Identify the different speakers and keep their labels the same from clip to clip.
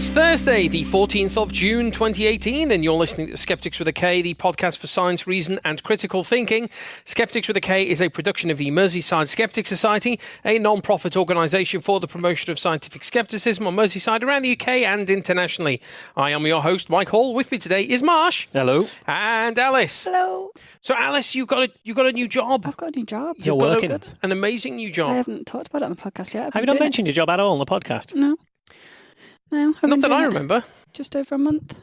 Speaker 1: It's Thursday, the 14th of June 2018, and you're listening to Skeptics with a K, the podcast for science, reason and critical thinking. Skeptics with a K is a production of the Merseyside Skeptics Society, a non-profit organisation for the promotion of scientific skepticism on Merseyside, around the UK and internationally. I am your host, Mike Hall. With me today is Marsh.
Speaker 2: Hello.
Speaker 1: And Alice.
Speaker 3: Hello.
Speaker 1: So Alice, you got a new job.
Speaker 3: I've got a new job.
Speaker 2: You're working.
Speaker 1: An amazing new job.
Speaker 3: I haven't talked about it on the podcast yet.
Speaker 2: Have you not mentioned your job at all on the podcast?
Speaker 3: No.
Speaker 1: Not that I remember.
Speaker 3: Just over a month.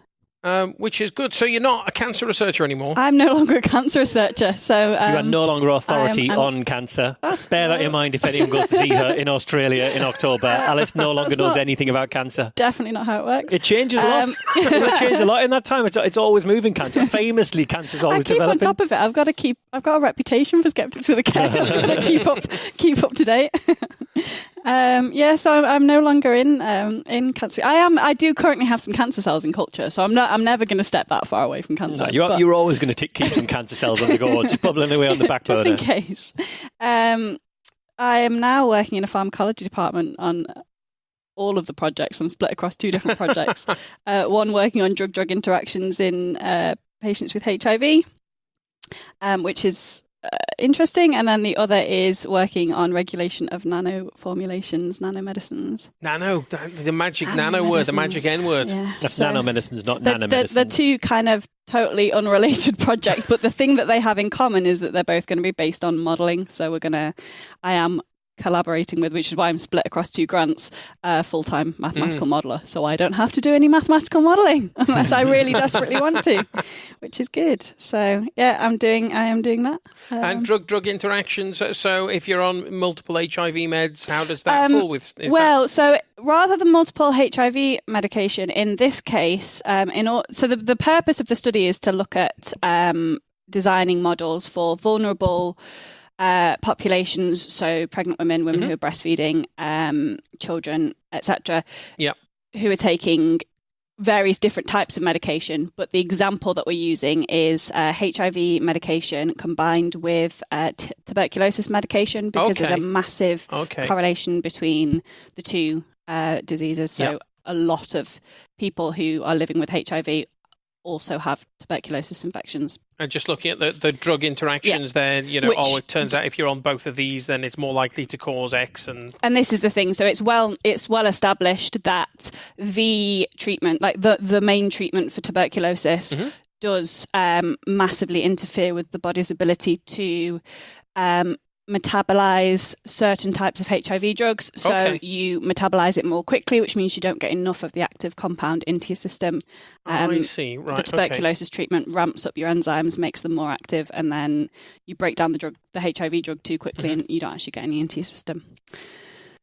Speaker 1: Which is good. So you're not a cancer researcher anymore?
Speaker 3: I'm no longer a cancer researcher. So
Speaker 2: you are no longer authority
Speaker 3: I'm
Speaker 2: on cancer. Bear that in mind if anyone goes to see her in Australia in October. Alice no longer knows anything about cancer.
Speaker 3: Definitely not how it works.
Speaker 2: It changes a lot. It changes a lot in that time. It's always moving cancer. Famously, cancer's always developing.
Speaker 3: I keep on top of it. I've got a reputation for Skeptics with a K. I've got to keep up to date. So I'm no longer in cancer. I do currently have some cancer cells in culture, so I'm never going to step that far away from cancer.
Speaker 2: No, you're always going to keep some cancer cells on the go, just bubbling away on the back burner.
Speaker 3: Just in case. I am now working in a pharmacology department on all of the projects. I'm split across two different projects. One working on drug-drug interactions in patients with HIV, which is interesting, and then the other is working on regulation of nano formulations, nanomedicines.
Speaker 1: Nano, the magic nano word, the magic N word.
Speaker 3: Yeah.
Speaker 2: That's nanomedicines, not nanomedicines.
Speaker 3: They're two kind of totally unrelated projects, but the thing that they have in common is that they're both going to be based on modelling. So I am collaborating with, which is why I'm split across two grants, full-time mathematical modeller, so I don't have to do any mathematical modelling unless I really desperately want to, which is good. So yeah, I am doing that.
Speaker 1: And drug interactions. So if you're on multiple HIV meds, how does that fall with?
Speaker 3: So rather than multiple HIV medication, in this case, the purpose of the study is to look at designing models for vulnerable populations, so pregnant women who are breastfeeding, children, etc., who are taking various different types of medication. But the example that we're using is HIV medication combined with tuberculosis medication, because there's a massive correlation between the two diseases. So a lot of people who are living with HIV also have tuberculosis infections. And
Speaker 1: just looking at the drug interactions then, it turns out if you're on both of these, then it's more likely to cause X. And
Speaker 3: this is the thing. So it's well established that the treatment, like the main treatment for tuberculosis, does massively interfere with the body's ability to metabolize certain types of HIV drugs. So you metabolize it more quickly, which means you don't get enough of the active compound into your system.
Speaker 1: I see. Right.
Speaker 3: The tuberculosis treatment ramps up your enzymes, makes them more active, and then you break down the HIV drug too quickly, and you don't actually get any into your system.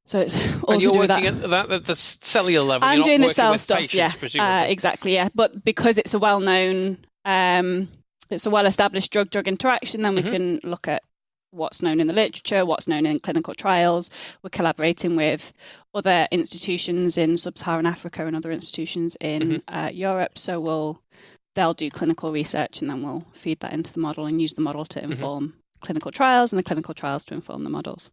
Speaker 3: So it's all
Speaker 1: and you're
Speaker 3: to do
Speaker 1: working
Speaker 3: with that.
Speaker 1: at the cellular level.
Speaker 3: I'm
Speaker 1: you're
Speaker 3: doing
Speaker 1: not
Speaker 3: the cell
Speaker 1: with
Speaker 3: stuff.
Speaker 1: patients,
Speaker 3: Exactly. Yeah, but because it's a well-known, it's a well-established drug-drug interaction, then we can look at what's known in the literature, what's known in clinical trials. We're collaborating with other institutions in sub-Saharan Africa and other institutions in Europe. So they'll do clinical research, and then we'll feed that into the model and use the model to inform clinical trials, and the clinical trials to inform the models.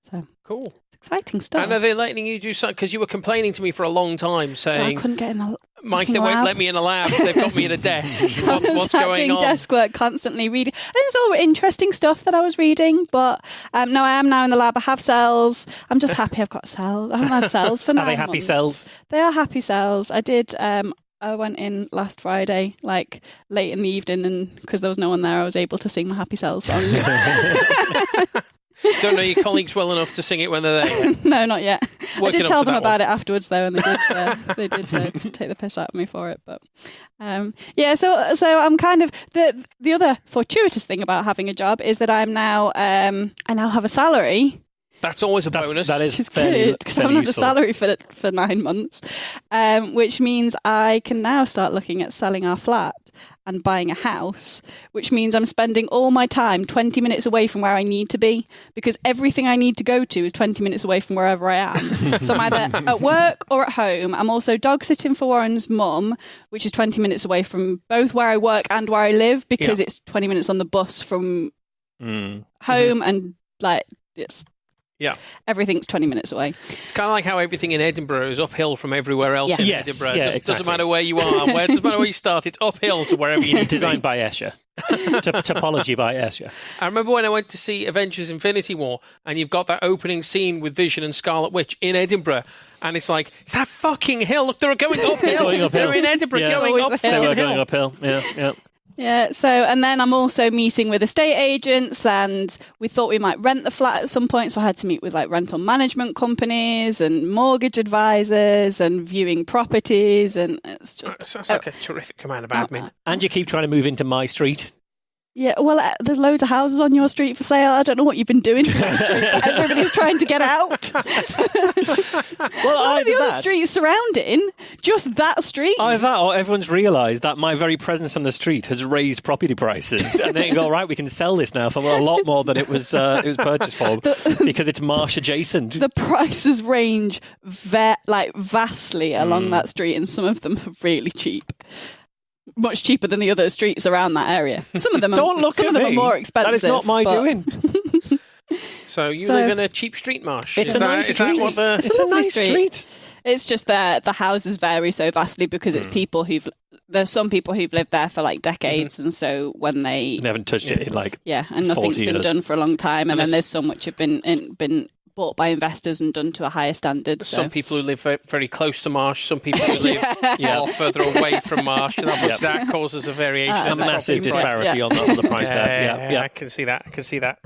Speaker 3: So
Speaker 1: cool.
Speaker 3: It's exciting stuff.
Speaker 1: And are they letting you do something? Because you were complaining to me for a long time, saying
Speaker 3: I couldn't get in the
Speaker 1: Mike, they won't let me in a lab. They've got me at a desk. What's going
Speaker 3: doing
Speaker 1: on?
Speaker 3: Desk work, constantly reading. And it's all interesting stuff that I was reading, but no, I am now in the lab. I have cells. I'm just happy I've got cells. I haven't had cells for 9 months.
Speaker 2: Are they happy cells?
Speaker 3: They are happy cells. I did. I went in last Friday, like late in the evening, and because there was no one there, I was able to sing my Happy Cells song.
Speaker 1: Don't know your colleagues well enough to sing it when they're there.
Speaker 3: No, not yet. I did tell them about
Speaker 1: it
Speaker 3: afterwards, though, and they did take the piss out of me for it. But so I'm kind of the other fortuitous thing about having a job is that I now have a salary.
Speaker 1: That's always a bonus.
Speaker 2: That is
Speaker 3: good, because I haven't had a salary for 9 months, which means I can now start looking at selling our flat and buying a house, which means I'm spending all my time 20 minutes away from where I need to be, because everything I need to go to is 20 minutes away from wherever I am. So I'm either at work or at home. I'm also dog sitting for Warren's mum, which is 20 minutes away from both where I work and where I live, because it's 20 minutes on the bus from home, and like it's
Speaker 1: Yeah.
Speaker 3: Everything's 20 minutes away.
Speaker 1: It's kind of like how everything in Edinburgh is uphill from everywhere else in
Speaker 2: Yes,
Speaker 1: Edinburgh.
Speaker 2: yeah,
Speaker 1: It doesn't
Speaker 2: exactly.
Speaker 1: matter where you are. It doesn't matter where you start. It's uphill to wherever you need to
Speaker 2: Designed
Speaker 1: be.
Speaker 2: by Escher. Topology by Escher.
Speaker 1: I remember when I went to see Avengers Infinity War, and you've got that opening scene with Vision and Scarlet Witch in Edinburgh, and it's like, it's that fucking hill. Look, they're going uphill.
Speaker 2: Going uphill.
Speaker 1: They're in Edinburgh
Speaker 2: Yeah.
Speaker 1: going
Speaker 3: It's always a
Speaker 1: uphill.
Speaker 2: They were going uphill. Yeah.
Speaker 3: Yeah, so, and then I'm also meeting with estate agents, and we thought we might rent the flat at some point, so I had to meet with like rental management companies and mortgage advisors and viewing properties, and it's just...
Speaker 1: Sounds like a terrific amount of admin.
Speaker 2: And you keep trying to move into my street.
Speaker 3: Yeah, well, there's loads of houses on your street for sale. I don't know what you've been doing to that street, but everybody's trying to get out.
Speaker 2: Well,
Speaker 3: None of the
Speaker 2: either
Speaker 3: other
Speaker 2: that,
Speaker 3: streets surrounding, just that street.
Speaker 2: either that, or everyone's realised that my very presence on the street has raised property prices, and they go, right, we can sell this now for a lot more than it was purchased for, because it's Marsh adjacent.
Speaker 3: The prices range vastly along that street, and some of them are really cheap. Much cheaper than the other streets around that area. Some of them are,
Speaker 2: Don't look
Speaker 3: some
Speaker 2: at
Speaker 3: of them
Speaker 2: me.
Speaker 3: are more expensive.
Speaker 2: That is not my
Speaker 3: but-
Speaker 2: doing.
Speaker 1: So you
Speaker 3: So-
Speaker 1: live in a cheap street, Marsh.
Speaker 2: It's
Speaker 1: Is
Speaker 2: a
Speaker 1: that-
Speaker 2: nice
Speaker 1: is that
Speaker 2: street.
Speaker 1: what the-
Speaker 2: It's a
Speaker 3: lovely
Speaker 2: nice street.
Speaker 3: It's just that the houses vary so vastly because it's people there's some people who've lived there for like decades, and so when
Speaker 2: They haven't touched it in like
Speaker 3: and nothing's
Speaker 2: 40
Speaker 3: been
Speaker 2: years.
Speaker 3: done for a long time, and then
Speaker 1: there's-
Speaker 3: there's some which have been bought by investors and done to a higher standard. So.
Speaker 1: Some people who live very close to Marsh, some people who live
Speaker 2: Yeah.
Speaker 1: more further away from Marsh, and
Speaker 2: Yeah.
Speaker 1: that causes a variation.
Speaker 2: a
Speaker 1: in the
Speaker 2: massive
Speaker 1: property price.
Speaker 2: disparity on the price there. Yeah.
Speaker 1: I can see that.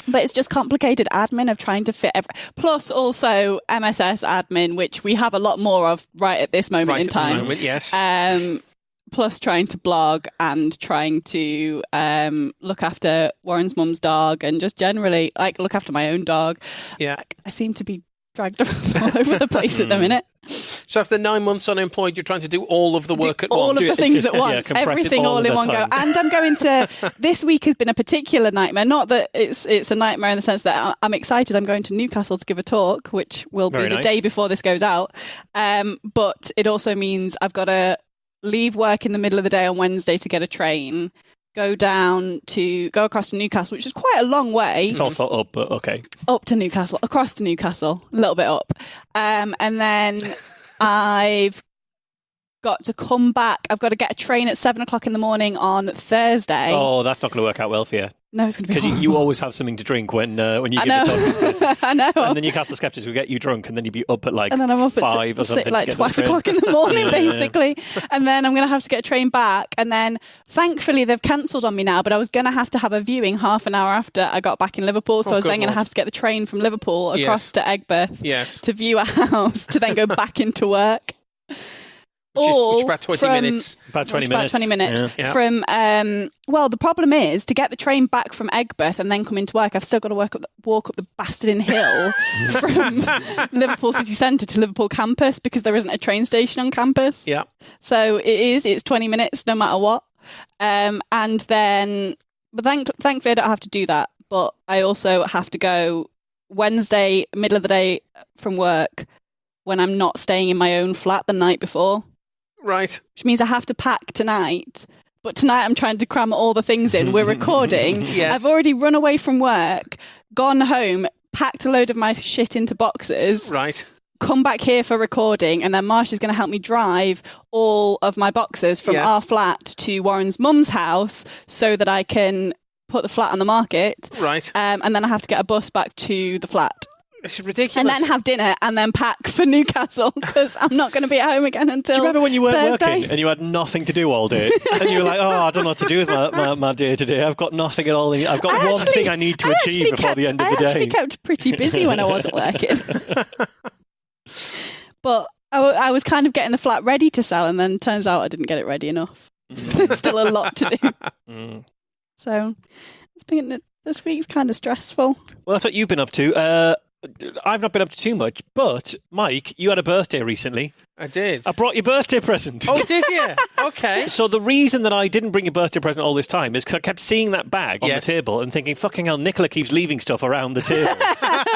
Speaker 3: But it's just complicated admin of trying to fit plus also MSS admin, which we have a lot more of right at this moment
Speaker 1: Right
Speaker 3: in
Speaker 1: at this
Speaker 3: time.
Speaker 1: moment, yes.
Speaker 3: Plus trying to blog and trying to look after Warren's mum's dog and just generally like look after my own dog.
Speaker 1: Yeah.
Speaker 3: I seem to be dragged around all over the place at the minute.
Speaker 1: So after 9 months unemployed, you're trying to do all of the work at
Speaker 3: all
Speaker 1: once.
Speaker 3: of the things at once,
Speaker 2: compress it
Speaker 3: everything
Speaker 2: all
Speaker 3: all
Speaker 2: at
Speaker 3: in
Speaker 2: a
Speaker 3: one go.
Speaker 2: time.
Speaker 3: And I'm going to. This week has been a particular nightmare. Not that it's a nightmare in the sense that I'm excited. I'm going to Newcastle to give a talk, which will be
Speaker 2: Very
Speaker 3: the
Speaker 2: nice.
Speaker 3: day before this goes out. But it also means I've got to leave work in the middle of the day on Wednesday to get a train. Go across to Newcastle, which is quite a long way.
Speaker 2: It's also up, but okay.
Speaker 3: Up to Newcastle, across to Newcastle, a little bit up. And then I've got to come back. I've got to get a train at 7:00 in the morning on Thursday.
Speaker 2: Oh, that's not going to work out well for you.
Speaker 3: No, it's going to be
Speaker 2: Because you
Speaker 3: horrible.
Speaker 2: always have something to drink when you
Speaker 3: I
Speaker 2: give
Speaker 3: know.
Speaker 2: the talk like this.
Speaker 3: I know.
Speaker 2: And the Newcastle Skeptics will get you drunk, and then you'd be up at like
Speaker 3: And then I'm up
Speaker 2: 5 or
Speaker 3: at
Speaker 2: something.
Speaker 3: like
Speaker 2: to get to the
Speaker 3: 12:00
Speaker 2: train.
Speaker 3: in the morning,
Speaker 2: Yeah.
Speaker 3: basically. And then I'm going to have to get a train back. And then, thankfully, they've cancelled on me now. But I was going to have a viewing half an hour after I got back in Liverpool. So I was
Speaker 1: good
Speaker 3: then going to
Speaker 1: Lord.
Speaker 3: have to get the train from Liverpool across
Speaker 1: Yes.
Speaker 3: to Egbert
Speaker 1: Yes.
Speaker 3: to view a house to then go back into work.
Speaker 1: Which
Speaker 3: Or
Speaker 1: is about 20
Speaker 3: from-
Speaker 1: minutes.
Speaker 2: About 20
Speaker 3: About
Speaker 2: minutes.
Speaker 3: 20 minutes.
Speaker 2: Yeah.
Speaker 1: Yeah.
Speaker 3: From well, the problem is to get the train back from Egbert and then come into work. I've still got to walk up the bastarding hill from Liverpool city centre to Liverpool campus because there isn't a train station on campus.
Speaker 1: Yeah.
Speaker 3: So it's 20 minutes no matter what. And then, but thankfully I don't have to do that. But I also have to go Wednesday, middle of the day from work when I'm not staying in my own flat the night before.
Speaker 1: Right.
Speaker 3: Which means I have to pack tonight. But tonight I'm trying to cram all the things in. We're recording.
Speaker 1: Yes.
Speaker 3: I've already run away from work, gone home, packed a load of my shit into boxes,
Speaker 1: Right.
Speaker 3: come back here for recording, and then Marsh is going to help me drive all of my boxes from
Speaker 1: Yes.
Speaker 3: our flat to Warren's mum's house so that I can put the flat on the market.
Speaker 1: Right.
Speaker 3: And then I have to get a bus back to the flat.
Speaker 1: This is ridiculous.
Speaker 3: And then have dinner and then pack for Newcastle because I'm not going to be at home again until
Speaker 2: Do you remember when you weren't
Speaker 3: Thursday?
Speaker 2: working and you had nothing to do all day? And you were like, oh, I don't know what to do with my day today. I've got nothing at all. I've got one thing I need to achieve before the end of the
Speaker 3: I actually
Speaker 2: day.
Speaker 3: kept pretty busy when I wasn't working. But I was kind of getting the flat ready to sell, and then turns out I didn't get it ready enough. There's still a lot to do.
Speaker 2: Mm.
Speaker 3: So this week's kind of stressful.
Speaker 2: Well, that's what you've been up to. I've not been up to too much, but Mike, you had a birthday recently.
Speaker 1: I did.
Speaker 2: I brought your birthday present.
Speaker 1: Oh, did you? Okay.
Speaker 2: So the reason that I didn't bring your birthday present all this time is because I kept seeing that bag on the table and thinking, fucking hell, Nicola keeps leaving stuff around the table.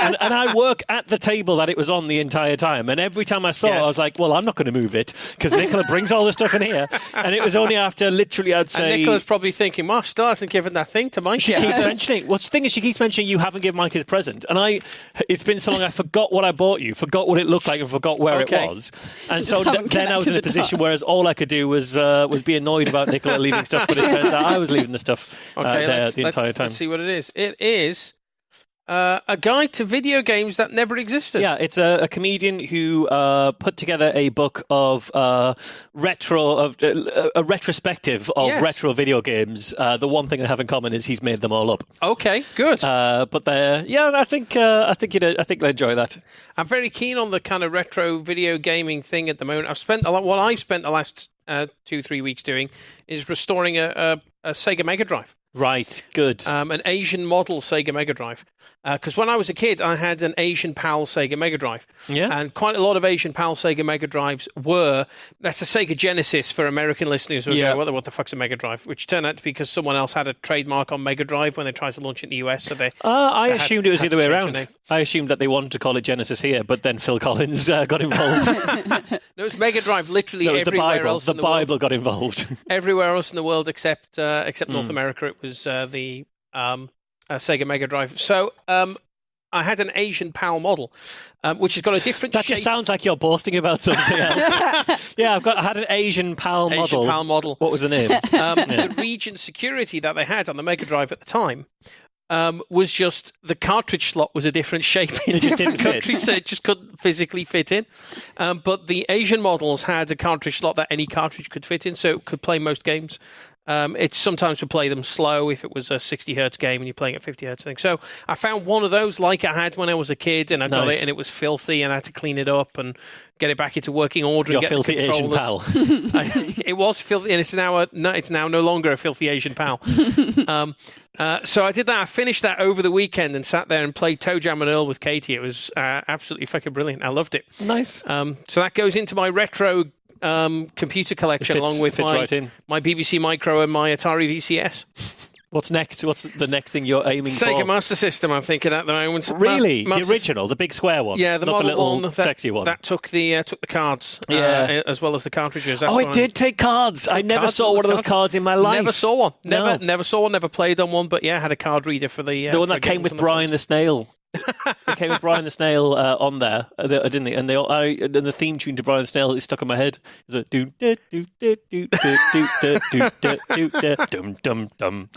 Speaker 2: and I work at the table that it was on the entire time. And every time I saw it, I was like, well, I'm not going to move it because Nicola brings all the stuff in here. And it was only after literally, I'd say...
Speaker 1: And Nicola's probably thinking, Marsh still hasn't given that thing to Mike.
Speaker 2: She keeps mentioning... Well, the thing is, she keeps mentioning you haven't given Mike his present. And it's been so long, I forgot what I bought you, forgot what it looked like and forgot where it was. And so then I was in a position whereas all I could do was be annoyed about Nicola leaving stuff, but it turns out I was leaving the stuff there the entire time.
Speaker 1: Let's see what it is. It is a guide to video games that never existed.
Speaker 2: Yeah, it's a comedian who put together a book of a retrospective of retro video games. The one thing they have in common is he's made them all up.
Speaker 1: Okay, good.
Speaker 2: But I think they'll enjoy that.
Speaker 1: I'm very keen on the kind of retro video gaming thing at the moment. I've spent the last 2-3 weeks doing is restoring a Sega Mega Drive.
Speaker 2: Right, good.
Speaker 1: An Asian model Sega Mega Drive. Because when I was a kid, I had an Asian PAL Sega Mega Drive.
Speaker 2: Yeah.
Speaker 1: And quite a lot of Asian PAL Sega Mega Drives that's a Sega Genesis for American listeners who go, what the fuck's a Mega Drive? Which turned out to be because someone else had a trademark on Mega Drive when they tried to launch it in the US. So
Speaker 2: I assumed it was the other way around. I assumed that they wanted to call it Genesis here, but then Phil Collins got involved.
Speaker 1: No, it was Mega Drive literally everywhere else in the world.
Speaker 2: The Bible got involved.
Speaker 1: Everywhere else in the world except North America, it was the Sega Mega Drive. So I had an Asian PAL model, which has got a different shape.
Speaker 2: That just sounds like you're boasting about something else. Yeah, I had an Asian PAL model.
Speaker 1: Asian PAL model.
Speaker 2: What was the name?
Speaker 1: The region security that they had on the Mega Drive at the time was just the cartridge slot was a different shape in different countries, so it just couldn't physically fit in. But the Asian models had a cartridge slot that any cartridge could fit in, so it could play most games. It sometimes would play them slow if it was a 60 hertz game and you're playing at 50 hertz thing. So I found one of those like I had when I was a kid, and I got it, and it was filthy, and I had to clean it up and get it back into working order.
Speaker 2: Your
Speaker 1: and get
Speaker 2: filthy
Speaker 1: the
Speaker 2: Asian pal.
Speaker 1: It was filthy, and it's now no longer a filthy Asian pal. So I did that. I finished that over the weekend and sat there and played Toe Jam and Earl with Katie. It was absolutely fucking brilliant. I loved it.
Speaker 2: Nice.
Speaker 1: So that goes into my retro computer collection, along with my BBC Micro and my Atari VCS.
Speaker 2: What's next? What's the next thing you're aiming for?
Speaker 1: Sega Master System, I'm thinking at the moment.
Speaker 2: Really? The original, the big square one?
Speaker 1: Yeah, the model
Speaker 2: little
Speaker 1: one,
Speaker 2: sexy one.
Speaker 1: That took the cards, as well as the cartridges. That's
Speaker 2: it did take cards. I never saw one of those cards in my life.
Speaker 1: Never saw one. Never saw one. Never played on one. But yeah, had a card reader for the
Speaker 2: one that came with Brian the Snail. It came with Brian the Snail on there, didn't they? And the theme tune to Brian the Snail is stuck in my head. It's a do do do do do do do do do do dum dum dum.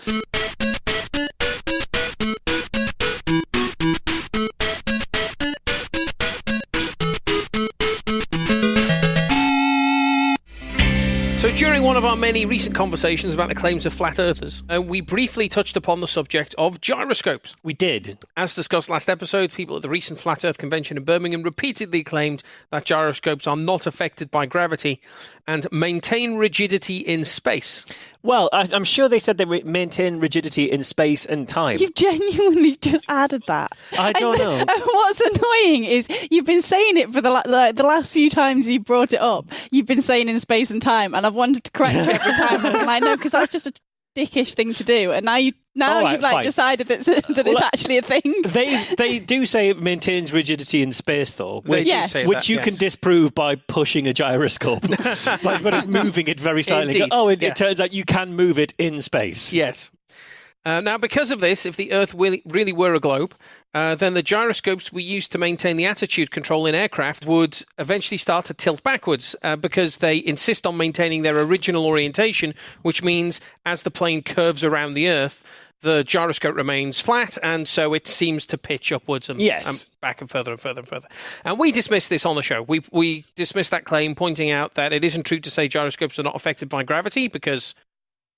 Speaker 1: So during one of our many recent conversations about the claims of flat earthers, we briefly touched upon the subject of gyroscopes.
Speaker 2: We did.
Speaker 1: As discussed last episode, people at the recent Flat Earth Convention in Birmingham repeatedly claimed that gyroscopes are not affected by gravity and maintain rigidity in space.
Speaker 2: Well, I'm sure they said they maintain rigidity in space and time.
Speaker 3: You've genuinely just added that.
Speaker 2: I don't know.
Speaker 3: And what's annoying is you've been saying it for the last few times you brought it up. You've been saying in space and time, and I've wanted to correct you every time. And I'm like, no, because that's just a dickish thing to do. And now you've decided that it's actually a thing.
Speaker 2: They do say it maintains rigidity in space, though, which you can disprove by pushing a gyroscope, by just moving it very slightly. It turns out you can move it in space.
Speaker 1: Yes. Now, because of this, if the Earth really were a globe, then the gyroscopes we use to maintain the attitude control in aircraft would eventually start to tilt backwards because they insist on maintaining their original orientation, which means as the plane curves around the Earth, the gyroscope remains flat, and so it seems to pitch upwards and back and further and further and further. And we dismissed this on the show. We dismissed that claim, pointing out that it isn't true to say gyroscopes are not affected by gravity, because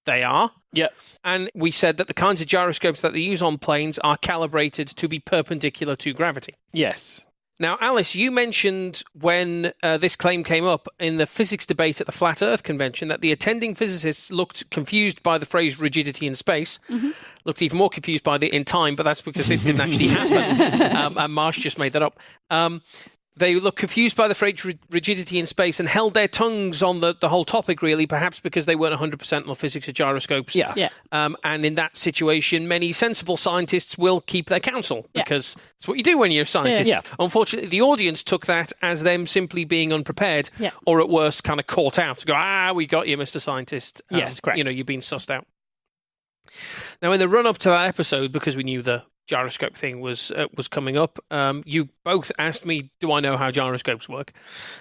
Speaker 1: they are.
Speaker 2: Yep.
Speaker 1: And we said that the kinds of gyroscopes that they use on planes are calibrated to be perpendicular to gravity.
Speaker 2: Yes.
Speaker 1: Now, Alice, you mentioned when this claim came up in the physics debate at the Flat Earth Convention that the attending physicists looked confused by the phrase rigidity in space, looked even more confused by it in time, but that's because it didn't actually happen. And Marsh just made that up. They looked confused by the phrase rigidity in space and held their tongues on the whole topic, really, perhaps because they weren't 100% on the physics of gyroscopes.
Speaker 3: Yeah.
Speaker 1: And in that situation, many sensible scientists will keep their counsel because it's what you do when you're a scientist.
Speaker 2: Yeah.
Speaker 1: Unfortunately, the audience took that as them simply being unprepared or at worst kind of caught out to go, we got you, Mr. Scientist.
Speaker 2: Yes, correct.
Speaker 1: You've been sussed out. Now, in the run-up to that episode, because we knew the gyroscope thing was coming up, you both asked me, do I know how gyroscopes work?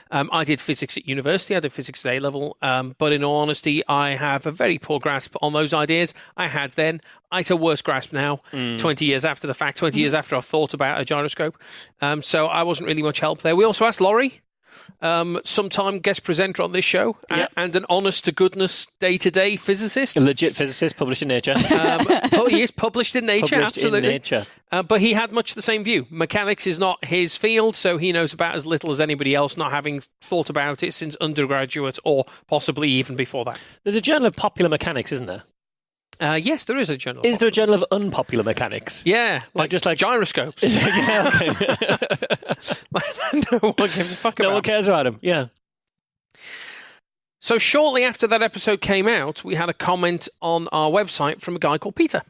Speaker 1: I did physics at university. I did physics at A-level. But in all honesty, I have a very poor grasp on those ideas. I had then. I had a worse grasp now, 20 years after the fact, 20 years after I've thought about a gyroscope. So I wasn't really much help there. We also asked Laurie, sometime guest presenter on this show, and an honest-to-goodness day-to-day physicist.
Speaker 2: A legit physicist, published in Nature.
Speaker 1: He is published in Nature, absolutely.
Speaker 2: In Nature.
Speaker 1: But he had much the same view. Mechanics is not his field, so he knows about as little as anybody else, not having thought about it since undergraduate or possibly even before that.
Speaker 2: There's a Journal of Popular Mechanics, isn't there?
Speaker 1: Yes, there is a journal.
Speaker 2: Is there a Journal of Unpopular Mechanics?
Speaker 1: Yeah,
Speaker 2: just like
Speaker 1: gyroscopes.
Speaker 2: Yeah, okay.
Speaker 1: No one gives a fuck about.
Speaker 2: No one cares about them. Yeah.
Speaker 1: So shortly after that episode came out, we had a comment on our website from a guy called Peter,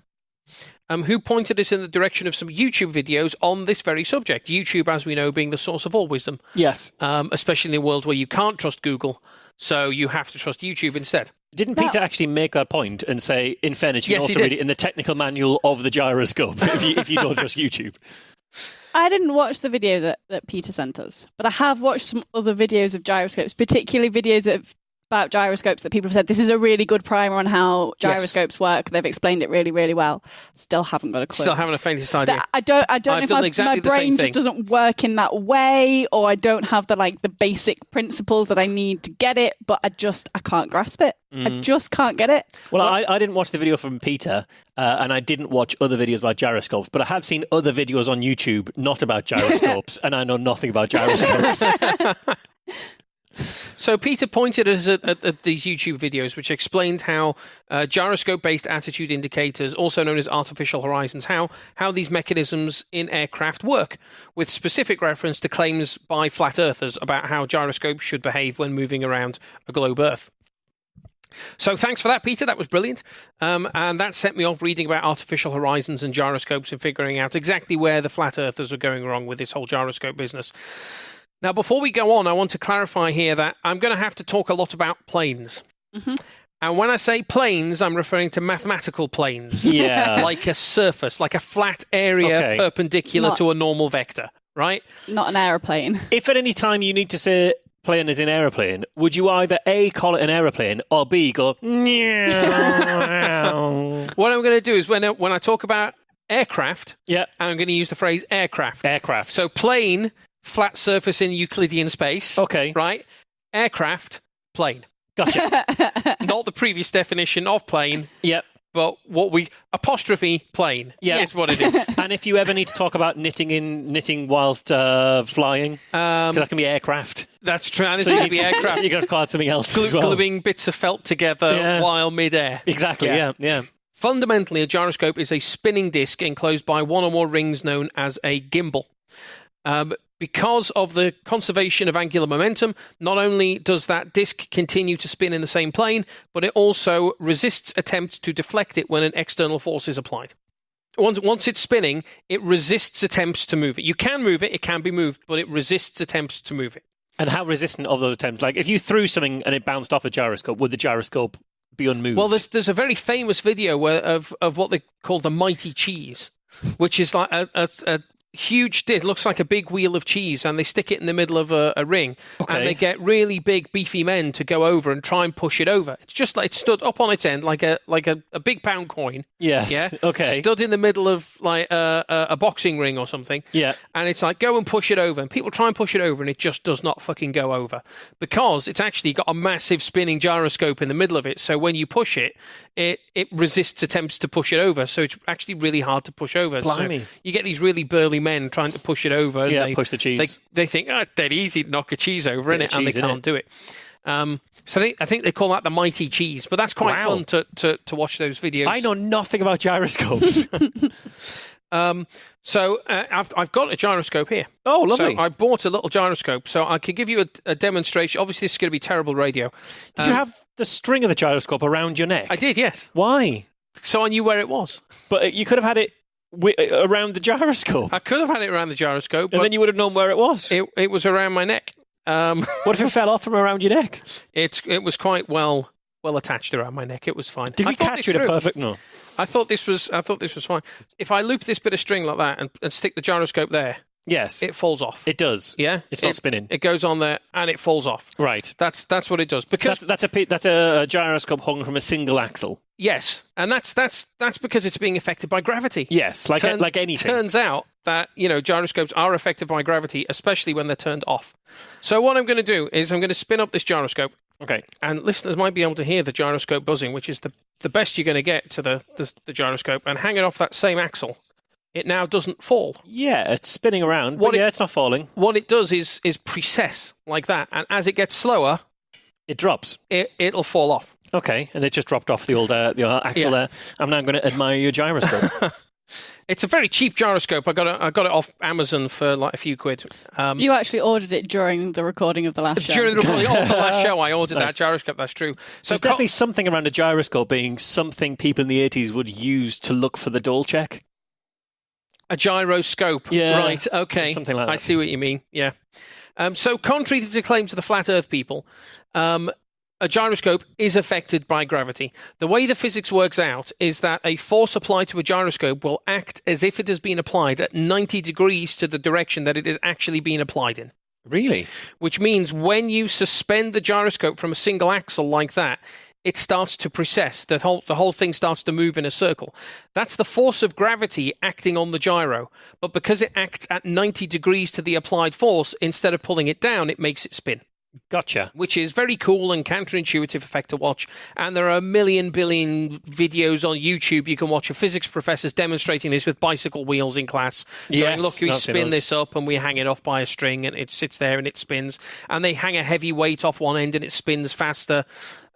Speaker 1: who pointed us in the direction of some YouTube videos on this very subject. YouTube, as we know, being the source of all wisdom.
Speaker 2: Yes.
Speaker 1: Especially in a world where you can't trust Google, so you have to trust YouTube instead.
Speaker 2: Didn't Peter actually make that point and say, in fairness, you can also read it in the technical manual of the gyroscope if you don't trust YouTube?
Speaker 3: I didn't watch the video that Peter sent us, but I have watched some other videos of gyroscopes, particularly videos about gyroscopes that people have said, this is a really good primer on how gyroscopes work. They've explained it really, really well. Still haven't got a clue.
Speaker 1: Still haven't a faintest idea.
Speaker 3: I don't know if my brain just doesn't work in that way, or I don't have the basic principles that I need to get it, but I can't grasp it. I just can't get it.
Speaker 2: Well, I didn't watch the video from Peter, and I didn't watch other videos about gyroscopes, but I have seen other videos on YouTube not about gyroscopes, and I know nothing about gyroscopes.
Speaker 1: So Peter pointed us at these YouTube videos, which explained how gyroscope-based attitude indicators, also known as artificial horizons, how these mechanisms in aircraft work, with specific reference to claims by flat earthers about how gyroscopes should behave when moving around a globe Earth. So thanks for that, Peter. That was brilliant. And that set me off reading about artificial horizons and gyroscopes and figuring out exactly where the flat earthers are going wrong with this whole gyroscope business. Now, before we go on, I want to clarify here that I'm going to have to talk a lot about planes. Mm-hmm. And when I say planes, I'm referring to mathematical planes.
Speaker 2: Yeah.
Speaker 1: Like a surface, like a flat area perpendicular to a normal vector, right?
Speaker 3: Not an aeroplane.
Speaker 2: If at any time you need to say plane is an aeroplane, would you either A, call it an aeroplane, or B, go,
Speaker 1: What I'm going to do is when I talk about aircraft, I'm going to use the phrase aircraft.
Speaker 2: Aircraft.
Speaker 1: So plane, flat surface in Euclidean space.
Speaker 2: Okay.
Speaker 1: Right? Aircraft, plane.
Speaker 2: Gotcha.
Speaker 1: Not the previous definition of plane.
Speaker 2: Yep.
Speaker 1: But what apostrophe plane is what it is.
Speaker 2: And if you ever need to talk about knitting whilst flying, because that can be aircraft.
Speaker 1: That's true. And it's going to be aircraft.
Speaker 2: You're going to call it something else as well.
Speaker 1: Gluing bits of felt together while mid-air.
Speaker 2: Exactly, yeah.
Speaker 1: Fundamentally, a gyroscope is a spinning disc enclosed by one or more rings known as a gimbal. Because of the conservation of angular momentum, not only does that disc continue to spin in the same plane, but it also resists attempts to deflect it when an external force is applied. Once it's spinning, it resists attempts to move it. You can move it, it can be moved, but it resists attempts to move it.
Speaker 2: And how resistant are those attempts? Like, if you threw something and it bounced off a gyroscope, would the gyroscope be unmoved?
Speaker 1: Well, there's a very famous video of what they call the mighty cheese, which is like a huge disc, looks like a big wheel of cheese, and they stick it in the middle of a ring, and they get really big beefy men to go over and try and push it over. It's just like it stood up on its end like a big pound coin.
Speaker 2: Yes.
Speaker 1: Yeah.
Speaker 2: Okay.
Speaker 1: Stood in the middle of like a boxing ring or something.
Speaker 2: Yeah.
Speaker 1: And it's like, go and push it over, and people try and push it over, and it just does not fucking go over because it's actually got a massive spinning gyroscope in the middle of it. So when you push it, it resists attempts to push it over. So it's actually really hard to push over.
Speaker 2: Blimey.
Speaker 1: So you get these really burly men trying to push it over. And they
Speaker 2: push the cheese.
Speaker 1: They think, it's dead easy to knock a cheese over, innit? And they can't do it. So I think they call that the mighty cheese. But that's quite fun to watch those videos.
Speaker 2: I know nothing about gyroscopes.
Speaker 1: I've got a gyroscope here.
Speaker 2: Oh, lovely.
Speaker 1: So I bought a little gyroscope, so I could give you a demonstration. Obviously, this is going to be terrible radio.
Speaker 2: Did you have the string of the gyroscope around your neck?
Speaker 1: I did, yes.
Speaker 2: Why?
Speaker 1: So I knew where it was.
Speaker 2: But you could have had it around the gyroscope.
Speaker 1: I could have had it around the gyroscope.
Speaker 2: And then you would have known where it was.
Speaker 1: It was around my neck.
Speaker 2: What if it fell off from around your neck?
Speaker 1: It was quite well attached around my neck. It was fine.
Speaker 2: Did we catch you at a perfect no?
Speaker 1: I thought this was fine. If I loop this bit of string like that and stick the gyroscope there,
Speaker 2: yes,
Speaker 1: it falls off.
Speaker 2: It does.
Speaker 1: Yeah,
Speaker 2: it's not spinning.
Speaker 1: It goes on there and it falls off.
Speaker 2: Right.
Speaker 1: That's what it does. Because
Speaker 2: that's a gyroscope hung from a single axle.
Speaker 1: Yes, and that's because it's being affected by gravity.
Speaker 2: Yes, like anything.
Speaker 1: Turns out that gyroscopes are affected by gravity, especially when they're turned off. So what I'm going to do is I'm going to spin up this gyroscope.
Speaker 2: Okay.
Speaker 1: And listeners might be able to hear the gyroscope buzzing, which is the best you're going to get to the gyroscope, and hang it off that same axle. It now doesn't fall.
Speaker 2: Yeah, it's spinning around, but it's not falling.
Speaker 1: What it does is precess like that, and as it gets slower,
Speaker 2: it drops.
Speaker 1: It'll fall off.
Speaker 2: Okay, and it just dropped off the old axle there. I'm now going to admire your gyroscope.
Speaker 1: It's a very cheap gyroscope. I got it off Amazon for like a few quid.
Speaker 3: You actually ordered it during the recording of the last show.
Speaker 1: During the recording of the last show, I ordered that gyroscope. That's true. So
Speaker 2: there's definitely something around a gyroscope being something people in the 80s would use to look for the dull check.
Speaker 1: A gyroscope.
Speaker 2: Yeah.
Speaker 1: Right, okay.
Speaker 2: Something like that.
Speaker 1: I see what you mean, yeah. So contrary to the claims of the Flat Earth people, a gyroscope is affected by gravity. The way the physics works out is that a force applied to a gyroscope will act as if it has been applied at 90 degrees to the direction that it is actually being applied in.
Speaker 2: Really?
Speaker 1: Which means when you suspend the gyroscope from a single axle like that, it starts to precess. The whole thing starts to move in a circle. That's the force of gravity acting on the gyro. But because it acts at 90 degrees to the applied force, instead of pulling it down, it makes it spin.
Speaker 2: Gotcha.
Speaker 1: Which is very cool and counterintuitive effect to watch. And there are a billion videos on YouTube you can watch of physics professors demonstrating this with bicycle wheels in class.
Speaker 2: Yes,
Speaker 1: look, we spin this up and we hang it off by a string and it sits there and it spins. And they hang a heavy weight off one end and it spins faster.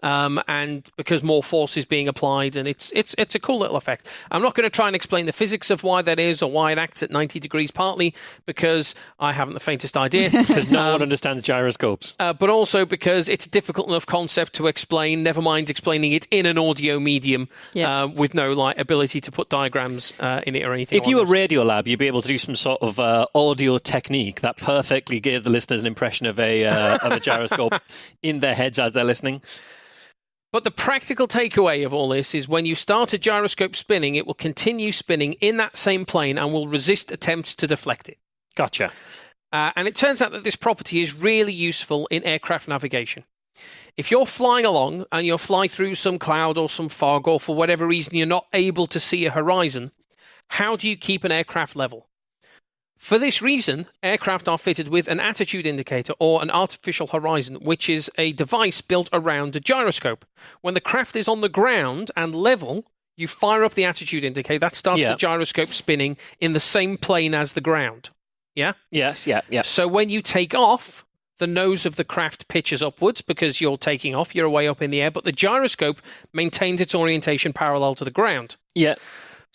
Speaker 1: And because more force is being applied, and it's a cool little effect. I'm not going to try and explain the physics of why that is or why it acts at 90 degrees, partly because I haven't the faintest idea.
Speaker 2: Because no one understands gyroscopes.
Speaker 1: But also because it's a difficult enough concept to explain, never mind explaining it in an audio medium with no ability to put diagrams in it or anything.
Speaker 2: If you were Radiolab, you'd be able to do some sort of audio technique that perfectly gave the listeners an impression of a gyroscope in their heads as they're listening.
Speaker 1: But the practical takeaway of all this is when you start a gyroscope spinning, it will continue spinning in that same plane and will resist attempts to deflect it.
Speaker 2: Gotcha.
Speaker 1: And it turns out that this property is really useful in aircraft navigation. If you're flying along and you'll fly through some cloud or some fog, or for whatever reason you're not able to see a horizon, how do you keep an aircraft level? For this reason, aircraft are fitted with an attitude indicator or an artificial horizon, which is a device built around a gyroscope. When the craft is on the ground and level, you fire up the attitude indicator. That starts the gyroscope spinning in the same plane as the ground. Yeah?
Speaker 2: Yes, yeah.
Speaker 1: So when you take off, the nose of the craft pitches upwards because you're taking off, you're way up in the air, but the gyroscope maintains its orientation parallel to the ground.
Speaker 2: Yeah.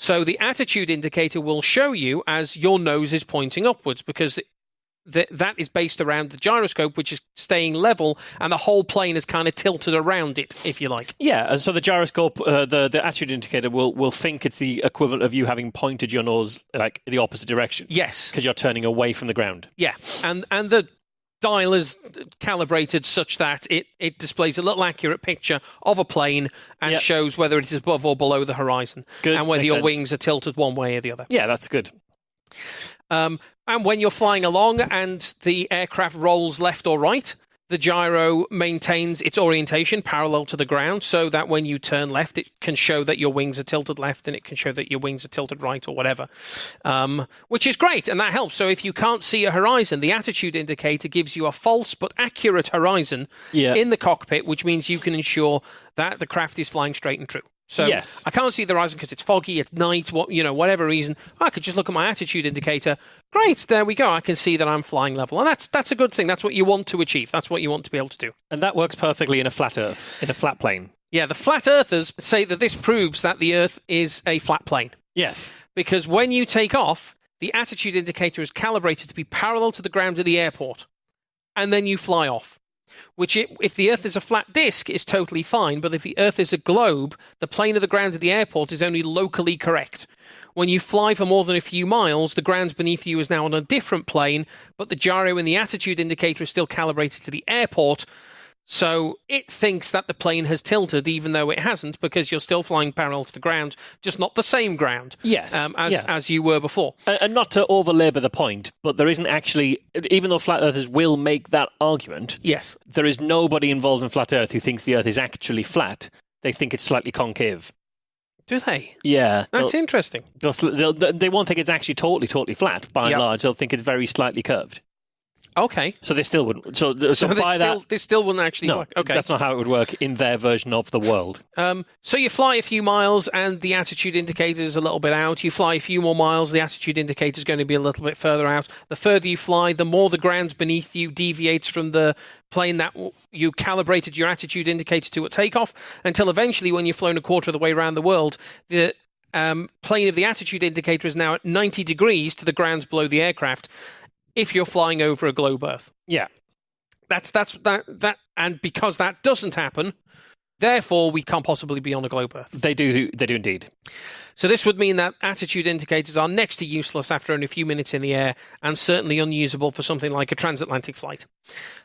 Speaker 1: So the attitude indicator will show you as your nose is pointing upwards because that is based around the gyroscope, which is staying level, and the whole plane is kind of tilted around it, if you like.
Speaker 2: Yeah, and so the gyroscope, the attitude indicator will think it's the equivalent of you having pointed your nose like the opposite direction.
Speaker 1: Yes.
Speaker 2: Because you're turning away from the ground.
Speaker 1: Yeah, and the dial is calibrated such that it displays a little accurate picture of a plane and shows whether it is above or below the horizon.
Speaker 2: Good.
Speaker 1: And whether
Speaker 2: Makes
Speaker 1: your
Speaker 2: sense.
Speaker 1: wings are tilted one way or the other.
Speaker 2: Yeah, that's good.
Speaker 1: And when you're flying along and the aircraft rolls left or right, the gyro maintains its orientation parallel to the ground so that when you turn left, it can show that your wings are tilted left and it can show that your wings are tilted right or whatever, which is great, and that helps. So if you can't see a horizon, the attitude indicator gives you a false but accurate horizon in the cockpit, which means you can ensure that the craft is flying straight and true. So
Speaker 2: yes.
Speaker 1: I can't see the horizon because it's foggy, it's night, whatever reason. I could just look at my attitude indicator. Great, there we go. I can see that I'm flying level. And that's a good thing. That's what you want to achieve. That's what you want to be able to do.
Speaker 2: And that works perfectly in a flat Earth, in a flat plane.
Speaker 1: Yeah, the flat earthers say that this proves that the Earth is a flat plane.
Speaker 2: Yes.
Speaker 1: Because when you take off, the attitude indicator is calibrated to be parallel to the ground at the airport. And then you fly off. Which, if the Earth is a flat disk, is totally fine. But if the Earth is a globe, the plane of the ground at the airport is only locally correct. When you fly for more than a few miles, the ground beneath you is now on a different plane, but the gyro in the attitude indicator is still calibrated to the airport. So it thinks that the plane has tilted, even though it hasn't, because you're still flying parallel to the ground, just not the same ground as you were before.
Speaker 2: And not to over-labour the point, but there isn't actually, even though flat earthers will make that argument,
Speaker 1: yes,
Speaker 2: there is nobody involved in flat earth who thinks the earth is actually flat. They think it's slightly concave.
Speaker 1: Do they?
Speaker 2: Yeah.
Speaker 1: That's interesting.
Speaker 2: They won't think it's actually totally flat, by and large. They'll think it's very slightly curved.
Speaker 1: Okay.
Speaker 2: So they still wouldn't. So
Speaker 1: this still wouldn't actually work. Okay.
Speaker 2: That's not how it would work in their version of the world.
Speaker 1: So you fly a few miles and the attitude indicator is a little bit out. You fly a few more miles, the attitude indicator is going to be a little bit further out. The further you fly, the more the ground beneath you deviates from the plane that you calibrated your attitude indicator to at takeoff, until eventually, when you've flown a quarter of the way around the world, the plane of the attitude indicator is now at 90 degrees to the ground below the aircraft. If you're flying over a globe Earth.
Speaker 2: Yeah.
Speaker 1: That's and because that doesn't happen, therefore we can't possibly be on a globe Earth.
Speaker 2: They do indeed.
Speaker 1: So this would mean that attitude indicators are next to useless after only a few minutes in the air, and certainly unusable for something like a transatlantic flight.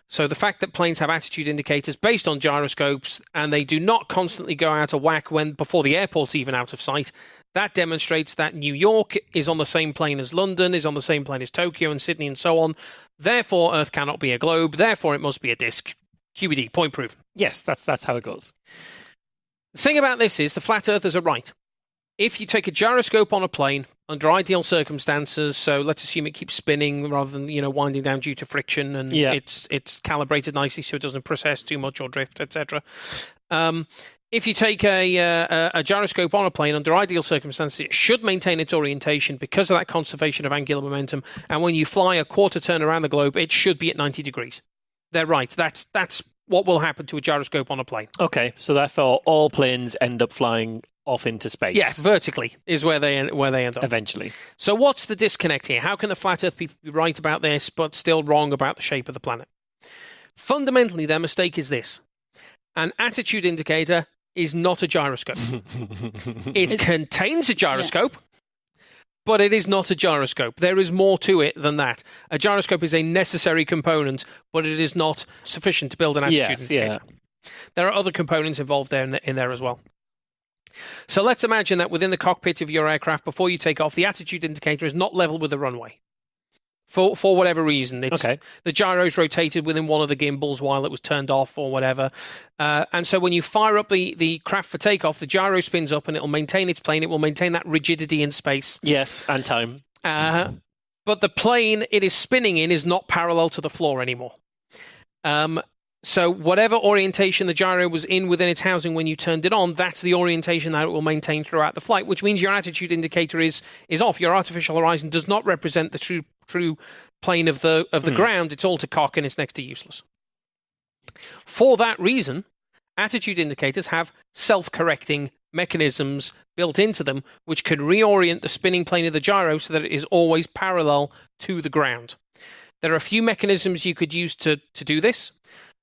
Speaker 1: So the fact that planes have attitude indicators based on gyroscopes, and they do not constantly go out of whack before the airport's even out of sight, that demonstrates that New York is on the same plane as London, is on the same plane as Tokyo and Sydney and so on. Therefore, Earth cannot be a globe. Therefore, it must be a disk. QED, point proven.
Speaker 2: Yes, that's how it goes.
Speaker 1: The thing about this is the flat earthers are right. If you take a gyroscope on a plane under ideal circumstances, so let's assume it keeps spinning rather than winding down due to friction, and it's calibrated nicely so it doesn't precess too much or drift, etc. If you take a gyroscope on a plane under ideal circumstances, it should maintain its orientation because of that conservation of angular momentum. And when you fly a quarter turn around the globe, it should be at 90 degrees. They're right. That's what will happen to a gyroscope on a plane.
Speaker 2: Okay, so therefore all planes end up flying off into space.
Speaker 1: Yes, vertically is where they end up.
Speaker 2: Eventually.
Speaker 1: So what's the disconnect here? How can the flat earth people be right about this but still wrong about the shape of the planet? Fundamentally, their mistake is this. An attitude indicator is not a gyroscope. It contains a gyroscope, but it is not a gyroscope. There is more to it than that. A gyroscope is a necessary component, but it is not sufficient to build an attitude indicator. Yeah. There are other components involved there in there as well. So let's imagine that within the cockpit of your aircraft, before you take off, the attitude indicator is not level with the runway. For whatever reason. The gyro's rotated within one of the gimbals while it was turned off or whatever. And so when you fire up the craft for takeoff, the gyro spins up and it'll maintain its plane. It will maintain that rigidity in space.
Speaker 2: Yes, and time.
Speaker 1: But the plane it is spinning in is not parallel to the floor anymore. So whatever orientation the gyro was in within its housing when you turned it on, that's the orientation that it will maintain throughout the flight, which means your attitude indicator is off. Your artificial horizon does not represent the true plane of the ground. It's all to cock and it's next to useless. For that reason, attitude indicators have self-correcting mechanisms built into them, which can reorient the spinning plane of the gyro so that it is always parallel to the ground. There are a few mechanisms you could use to do this.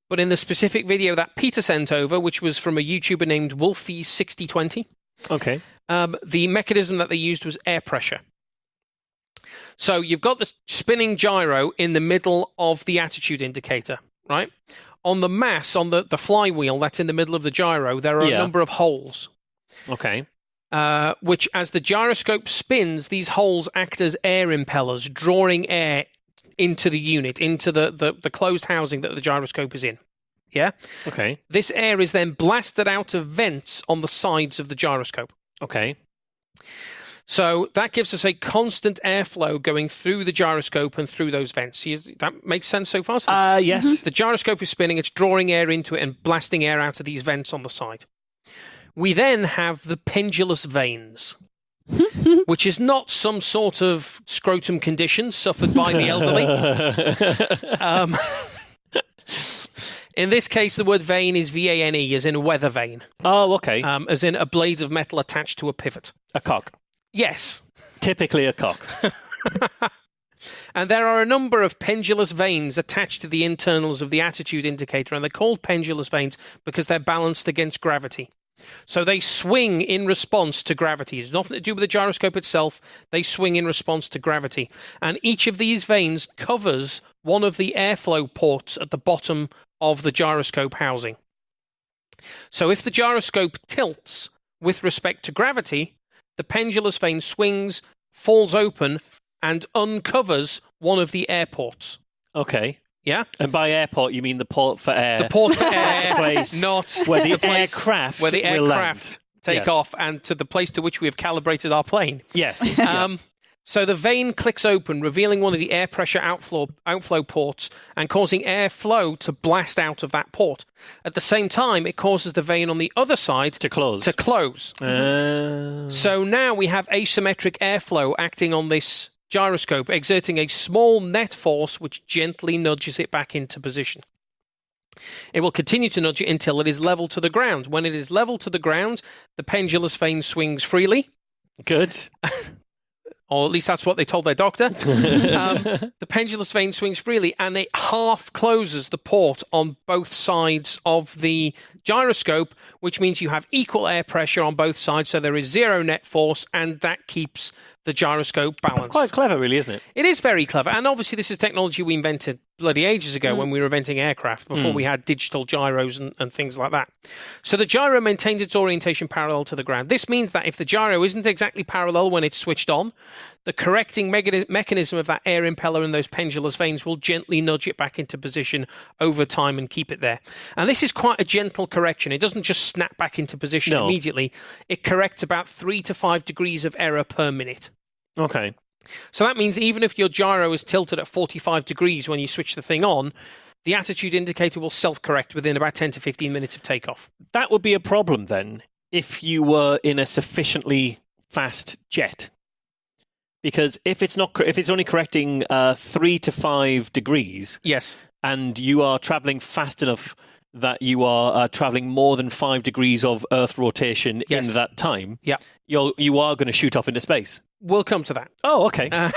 Speaker 1: But in the specific video that Peter sent over, which was from a YouTuber named Wolfie6020, the mechanism that they used was air pressure. So you've got the spinning gyro in the middle of the attitude indicator, right? On the mass, on the flywheel that's in the middle of the gyro, there are a number of holes.
Speaker 2: Okay.
Speaker 1: Which, as the gyroscope spins, these holes act as air impellers, drawing air into the unit, into the closed housing that the gyroscope is in. Yeah?
Speaker 2: Okay.
Speaker 1: This air is then blasted out of vents on the sides of the gyroscope.
Speaker 2: Okay.
Speaker 1: So that gives us a constant airflow going through the gyroscope and through those vents. That makes sense so far?
Speaker 2: Yes.
Speaker 1: Mm-hmm. The gyroscope is spinning, it's drawing air into it and blasting air out of these vents on the side. We then have the pendulous veins. Which is not some sort of scrotum condition suffered by the elderly. In this case, the word vein is V-A-N-E, as in a weather vane.
Speaker 2: Oh, okay.
Speaker 1: As in a blade of metal attached to a pivot.
Speaker 2: A cock.
Speaker 1: Yes.
Speaker 2: Typically a cock.
Speaker 1: And there are a number of pendulous vanes attached to the internals of the attitude indicator, and they're called pendulous vanes because they're balanced against gravity. So they swing in response to gravity. It's nothing to do with the gyroscope itself. They swing in response to gravity. And each of these vanes covers one of the airflow ports at the bottom of the gyroscope housing. So if the gyroscope tilts with respect to gravity, the pendulous vane swings, falls open, and uncovers one of the air ports.
Speaker 2: Okay.
Speaker 1: Yeah?
Speaker 2: And by airport, you mean the port for air.
Speaker 1: The port for air,
Speaker 2: place
Speaker 1: not
Speaker 2: where the
Speaker 1: place
Speaker 2: aircraft
Speaker 1: where the
Speaker 2: will
Speaker 1: aircraft
Speaker 2: land.
Speaker 1: take off, and to the place to which we have calibrated our plane.
Speaker 2: Yes.
Speaker 1: So the vane clicks open, revealing one of the air pressure outflow ports and causing airflow to blast out of that port. At the same time, it causes the vane on the other side
Speaker 2: to close.
Speaker 1: So now we have asymmetric airflow acting on this gyroscope, exerting a small net force which gently nudges it back into position. It will continue to nudge it until it is level to the ground. When it is level to the ground, the pendulous vane swings freely.
Speaker 2: Good.
Speaker 1: Or at least that's what they told their doctor. The pendulous vane swings freely, and it half closes the port on both sides of the gyroscope, which means you have equal air pressure on both sides, so there is zero net force, and that keeps the gyroscope balanced.
Speaker 2: That's quite clever, really, isn't it?
Speaker 1: It is very clever, and obviously this is technology we invented bloody ages ago when we were inventing aircraft, before we had digital gyros and things like that. So the gyro maintains its orientation parallel to the ground. This means that if the gyro isn't exactly parallel when it's switched on, the correcting mechanism of that air impeller and those pendulous vanes will gently nudge it back into position over time and keep it there. And this is quite a gentle correction. It doesn't just snap back into position immediately. It corrects about 3 to 5 degrees of error per minute.
Speaker 2: Okay.
Speaker 1: So that means even if your gyro is tilted at 45 degrees when you switch the thing on, the attitude indicator will self-correct within about 10 to 15 minutes of takeoff.
Speaker 2: That would be a problem then if you were in a sufficiently fast jet. Because if it's only correcting 3 to 5 degrees,
Speaker 1: yes,
Speaker 2: and you are traveling fast enough that you are traveling more than 5 degrees of Earth rotation in that time, you are going to shoot off into space.
Speaker 1: We'll come to that.
Speaker 2: Oh, okay.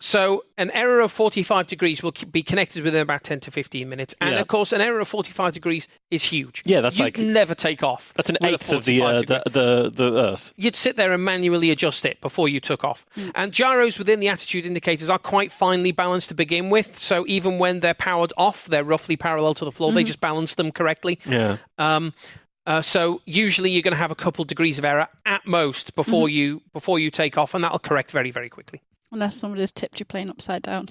Speaker 1: So an error of 45 degrees will be connected within about 10 to 15 minutes. And, of course, an error of 45 degrees is huge.
Speaker 2: Yeah, that's
Speaker 1: You'd never take off.
Speaker 2: That's an eighth of the Earth.
Speaker 1: You'd sit there and manually adjust it before you took off. And gyros within the attitude indicators are quite finely balanced to begin with. So even when they're powered off, they're roughly parallel to the floor. They just balance them correctly.
Speaker 2: Yeah.
Speaker 1: So usually you're going to have a couple degrees of error at most before you take off, and that'll correct very, very quickly.
Speaker 3: Unless somebody's tipped your plane upside down.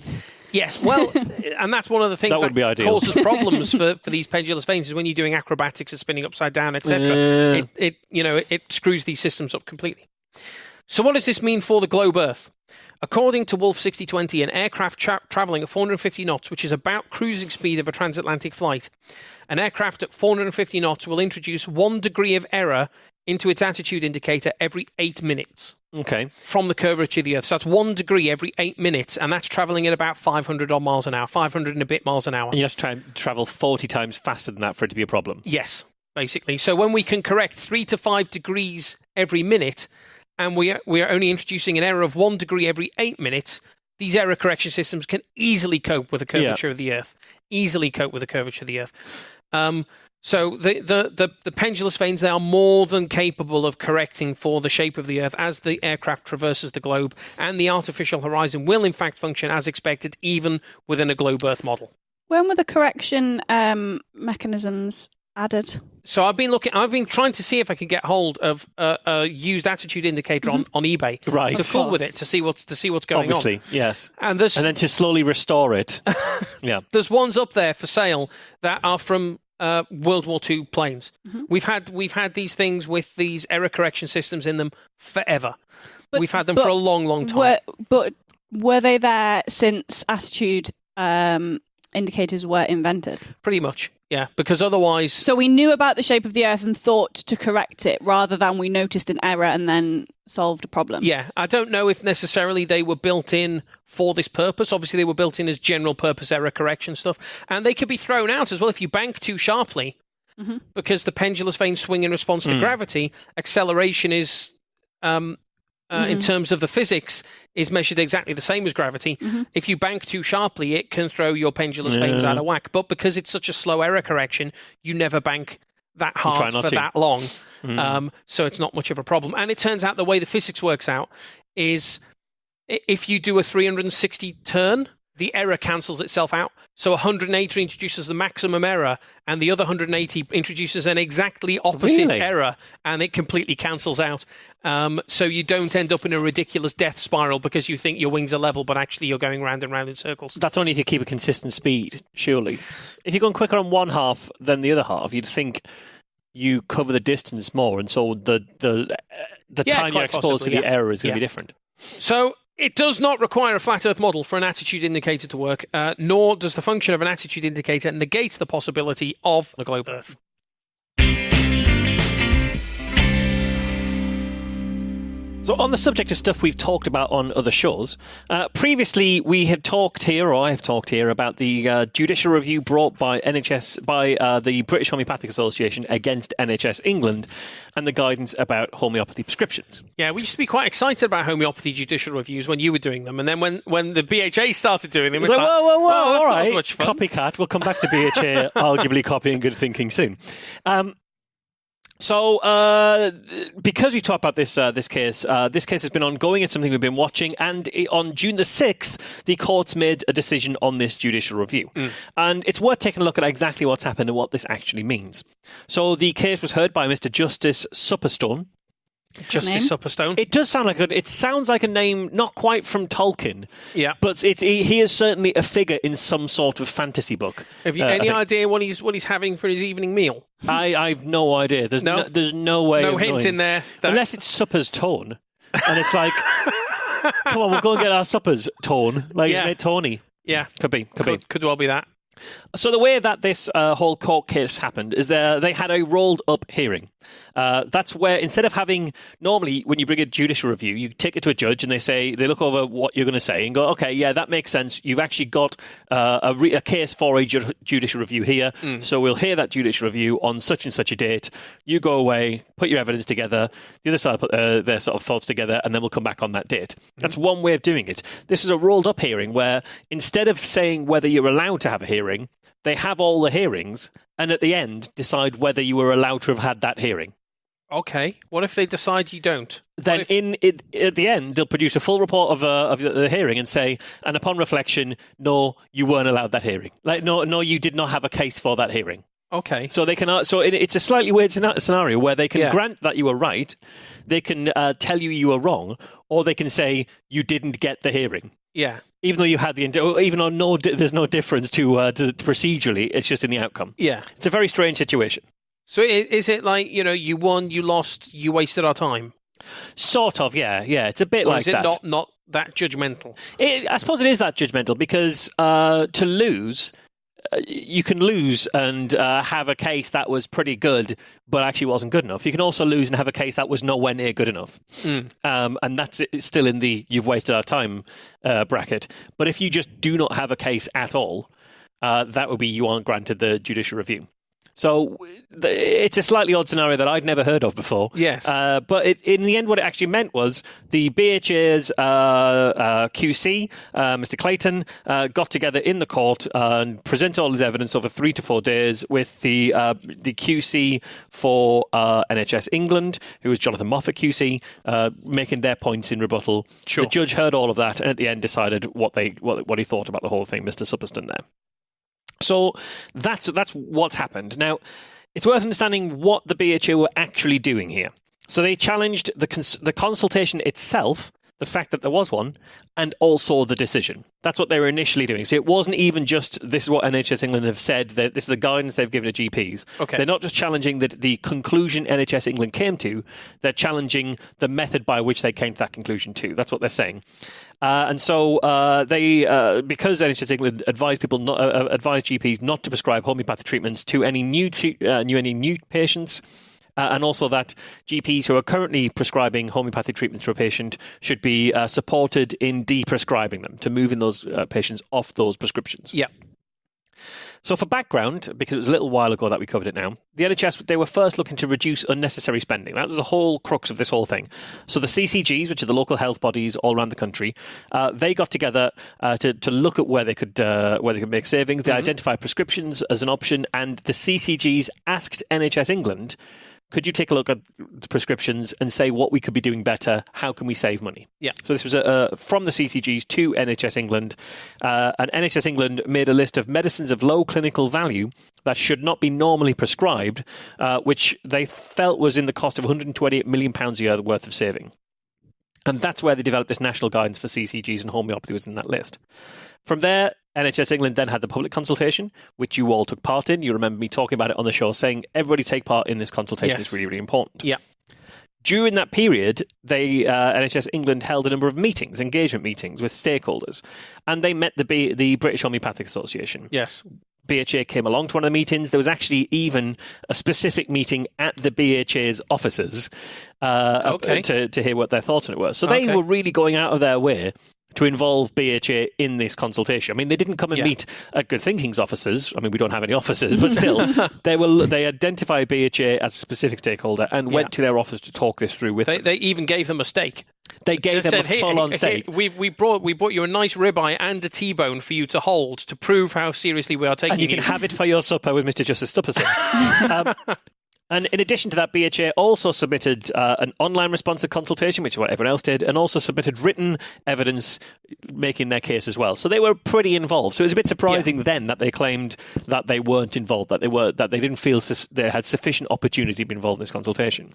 Speaker 1: Yes, well, and that's one of the things that causes problems for these pendulous vanes is when you're doing acrobatics and spinning upside down, etc. It screws these systems up completely. So what does this mean for the globe Earth? According to Wolf 6020, an aircraft traveling at 450 knots, which is about cruising speed of a transatlantic flight, an aircraft at 450 knots will introduce 1 degree of error into its attitude indicator every 8 minutes.
Speaker 2: Okay.
Speaker 1: From the curvature of the Earth. So that's 1 degree every 8 minutes, and that's travelling at about 500 odd miles an hour, 500 and a bit miles an hour.
Speaker 2: And you have to try and travel 40 times faster than that for it to be a problem.
Speaker 1: Yes, basically. So when we can correct 3 to 5 degrees every minute, and we are only introducing an error of 1 degree every 8 minutes, these error correction systems can easily cope with the curvature of the Earth. Easily cope with the curvature of the Earth. So the pendulous vanes, they are more than capable of correcting for the shape of the Earth as the aircraft traverses the globe, and the artificial horizon will in fact function as expected even within a globe Earth model.
Speaker 3: When were the correction mechanisms added?
Speaker 1: So I've been trying to see if I could get hold of a used attitude indicator on eBay,
Speaker 2: right?
Speaker 1: To fool with it to see what's going on.
Speaker 2: Obviously, yes.
Speaker 1: And then to
Speaker 2: slowly restore it. Yeah.
Speaker 1: There's ones up there for sale that are from World War II planes. We've had these things with these error correction systems in them forever. We've had them for a long, long time.
Speaker 3: But were they there since attitude indicators were invented?
Speaker 1: Pretty much, yeah. Because otherwise...
Speaker 3: So we knew about the shape of the Earth and thought to correct it, rather than we noticed an error and then solved a problem.
Speaker 1: Yeah, I don't know if necessarily they were built in for this purpose. Obviously, they were built in as general purpose error correction stuff. And they could be thrown out as well if you bank too sharply, because the pendulous vanes swing in response to gravity. Acceleration is in terms of the physics, is measured exactly the same as gravity. If you bank too sharply, it can throw your pendulous vanes out of whack. But because it's such a slow error correction, you never bank that hard for that long. So it's not much of a problem. And it turns out the way the physics works out is if you do a 360 turn, the error cancels itself out. So 180 introduces the maximum error, and the other 180 introduces an exactly opposite error, and it completely cancels out. So you don't end up in a ridiculous death spiral because you think your wings are level, but actually you're going round and round in circles.
Speaker 2: That's only if you keep a consistent speed, surely. If you're going quicker on one half than the other half, you'd think you cover the distance more, and so the time you're exposed to the error is going to be different.
Speaker 1: So it does not require a flat Earth model for an attitude indicator to work, nor does the function of an attitude indicator negate the possibility of a globe Earth.
Speaker 2: So on the subject of stuff we've talked about on other shows, previously we had talked here, or I have talked here, about the judicial review brought by the British Homeopathic Association against NHS England, and the guidance about homeopathy prescriptions.
Speaker 1: Yeah, we used to be quite excited about homeopathy judicial reviews when you were doing them, and then when the BHA started doing them, it's
Speaker 2: whoa, all right,
Speaker 1: much fun.
Speaker 2: Copycat. We'll come back to BHA, arguably copying good thinking soon. So, because we talked about this case has been ongoing. It's something we've been watching. And on June the 6th, the courts made a decision on this judicial review. And it's worth taking a look at exactly what's happened and what this actually means. So, the case was heard by Mr. Justice Supperstone.
Speaker 1: Justice Supperstone.
Speaker 2: It does sound like it sounds like a name not quite from Tolkien.
Speaker 1: Yeah,
Speaker 2: but he is certainly a figure in some sort of fantasy book.
Speaker 1: Have you any idea what he's having for his evening meal?
Speaker 2: I've no idea. There's no way.
Speaker 1: No
Speaker 2: of
Speaker 1: hint
Speaker 2: knowing.
Speaker 1: In there.
Speaker 2: Unless it's supper's tone, and it's like, come on, we'll go and get our suppers tone. Isn't it Tony?
Speaker 1: Yeah,
Speaker 2: could
Speaker 1: well be that.
Speaker 2: So the way that this whole court case happened is they had a rolled-up hearing. That's where, instead of having, normally when you bring a judicial review, you take it to a judge and they look over what you're going to say and go, okay, yeah, that makes sense. You've actually got a case for a judicial review here, so we'll hear that judicial review on such and such a date. You go away, put your evidence together, the other side put their sort of thoughts together, and then we'll come back on that date. That's one way of doing it. This is a rolled-up hearing where instead of saying whether you're allowed to have a hearing, they have all the hearings, and at the end decide whether you were allowed to have had that hearing.
Speaker 1: Okay. What if they decide you don't?
Speaker 2: Then at the end, they'll produce a full report of the hearing and say, and upon reflection, no, you weren't allowed that hearing. No, you did not have a case for that hearing.
Speaker 1: Okay.
Speaker 2: So they can. So it's a slightly weird scenario where they can grant that you were right, they can tell you were wrong, or they can say you didn't get the hearing.
Speaker 1: Yeah.
Speaker 2: Even though you had even though there's no difference to procedurally, it's just in the outcome.
Speaker 1: Yeah.
Speaker 2: It's a very strange situation.
Speaker 1: So is it like, you won, you lost, you wasted our time?
Speaker 2: Sort of, yeah. It's a bit like that.
Speaker 1: Is it not that judgmental?
Speaker 2: I suppose it is that judgmental because to lose, you can lose and have a case that was pretty good, but actually wasn't good enough. You can also lose and have a case that was nowhere near good enough. And it's still in the you've wasted our time bracket. But if you just do not have a case at all, that would be you aren't granted the judicial review. So it's a slightly odd scenario that I'd never heard of before.
Speaker 1: Yes.
Speaker 2: But in the end, what it actually meant was the BHA's QC, Mr. Clayton, got together in the court and presented all his evidence over 3 to 4 days with the QC for NHS England, who was Jonathan Moffat QC, making their points in rebuttal.
Speaker 1: Sure.
Speaker 2: The judge heard all of that and at the end decided what he thought about the whole thing, Mr. Supperstone there. So that's what's happened. Now, it's worth understanding what the BHA were actually doing here. So they challenged the consultation itself, the fact that there was one, and also the decision. That's what they were initially doing. So it wasn't even just this is what NHS England have said, that this is the guidance they've given to GPs.
Speaker 1: Okay.
Speaker 2: They're not just challenging the conclusion NHS England came to, they're challenging the method by which they came to that conclusion too. That's what they're saying. And so they, because NHS England advised GPs not to prescribe homeopathic treatments to any new patients, and also that GPs who are currently prescribing homeopathic treatments to a patient should be supported in deprescribing them, to moving those patients off those prescriptions.
Speaker 1: Yeah.
Speaker 2: So for background, because it was a little while ago that we covered it now, the NHS, they were first looking to reduce unnecessary spending. That was the whole crux of this whole thing. So the CCGs, which are the local health bodies all around the country, they got together to look at where they could make savings. They identified prescriptions as an option, and the CCGs asked NHS England, could you take a look at the prescriptions and say what we could be doing better? How can we save money?
Speaker 1: Yeah.
Speaker 2: So this was from the CCGs to NHS England. And NHS England made a list of medicines of low clinical value that should not be normally prescribed, which they felt was in the cost of £128 million a year worth of saving. And that's where they developed this national guidance for CCGs, and homeopathy was in that list. From there, NHS England then had the public consultation, which you all took part in. You remember me talking about it on the show, saying everybody take part in this consultation. It's really, really important.
Speaker 1: Yeah.
Speaker 2: During that period, NHS England held a number of meetings, engagement meetings with stakeholders, and they met the British Homeopathic Association.
Speaker 1: Yes.
Speaker 2: BHA came along to one of the meetings. There was actually even a specific meeting at the BHA's offices to hear what their thoughts on it were. So they were really going out of their way to involve BHA in this consultation. I mean, they didn't come and meet at Good Thinking's offices. I mean, we don't have any offices, but still, they identified BHA as a specific stakeholder and went to their office to talk this through with them.
Speaker 1: They even gave them a steak.
Speaker 2: They gave them a full-on steak.
Speaker 1: We brought you a nice ribeye and a T-bone for you to hold to prove how seriously we are taking
Speaker 2: you. And you can have it for your supper with Mr. Justice Stupperson. And in addition to that, BHA also submitted an online response to consultation, which is what everyone else did, and also submitted written evidence making their case as well. So they were pretty involved. So it was a bit surprising then that they claimed that they weren't involved, that they didn't feel they had sufficient opportunity to be involved in this consultation.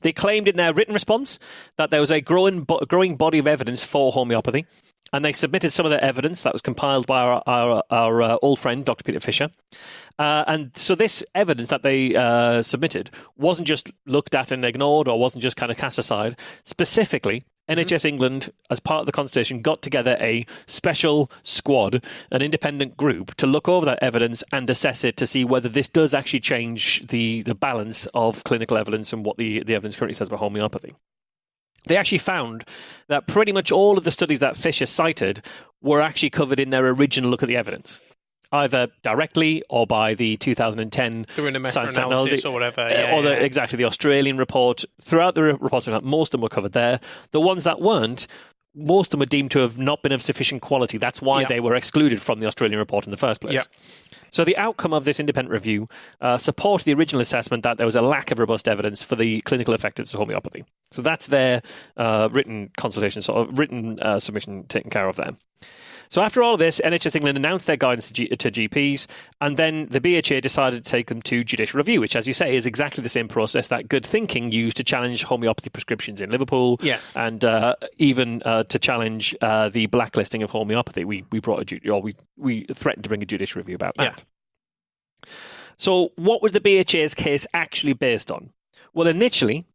Speaker 2: They claimed in their written response that there was a growing body of evidence for homeopathy, and they submitted some of their evidence that was compiled by our old friend, Dr. Peter Fisher. And so this evidence that they submitted wasn't just looked at and ignored, or wasn't just kind of cast aside. Specifically, NHS England, as part of the consultation, got together a special squad, an independent group, to look over that evidence and assess it to see whether this does actually change the balance of clinical evidence and what the evidence currently says about homeopathy. They actually found that pretty much all of the studies that Fisher cited were actually covered in their original look at the evidence, either directly or by the 2010
Speaker 1: through an meta-analysis or whatever.
Speaker 2: Exactly, the Australian report. Throughout the reports, most of them were covered there. The ones that weren't, most of them were deemed to have not been of sufficient quality. That's why they were excluded from the Australian report in the first place. So the outcome of this independent review supported the original assessment that there was a lack of robust evidence for the clinical effectiveness of homeopathy. So that's their written consultation, written submission taken care of there. So after all of this, NHS England announced their guidance to GPs, and then the BHA decided to take them to judicial review, which, as you say, is exactly the same process that Good Thinking used to challenge homeopathy prescriptions in Liverpool, and even to challenge the blacklisting of homeopathy. We threatened to bring a judicial review about that. So what was the BHA's case actually based on? Well, initially,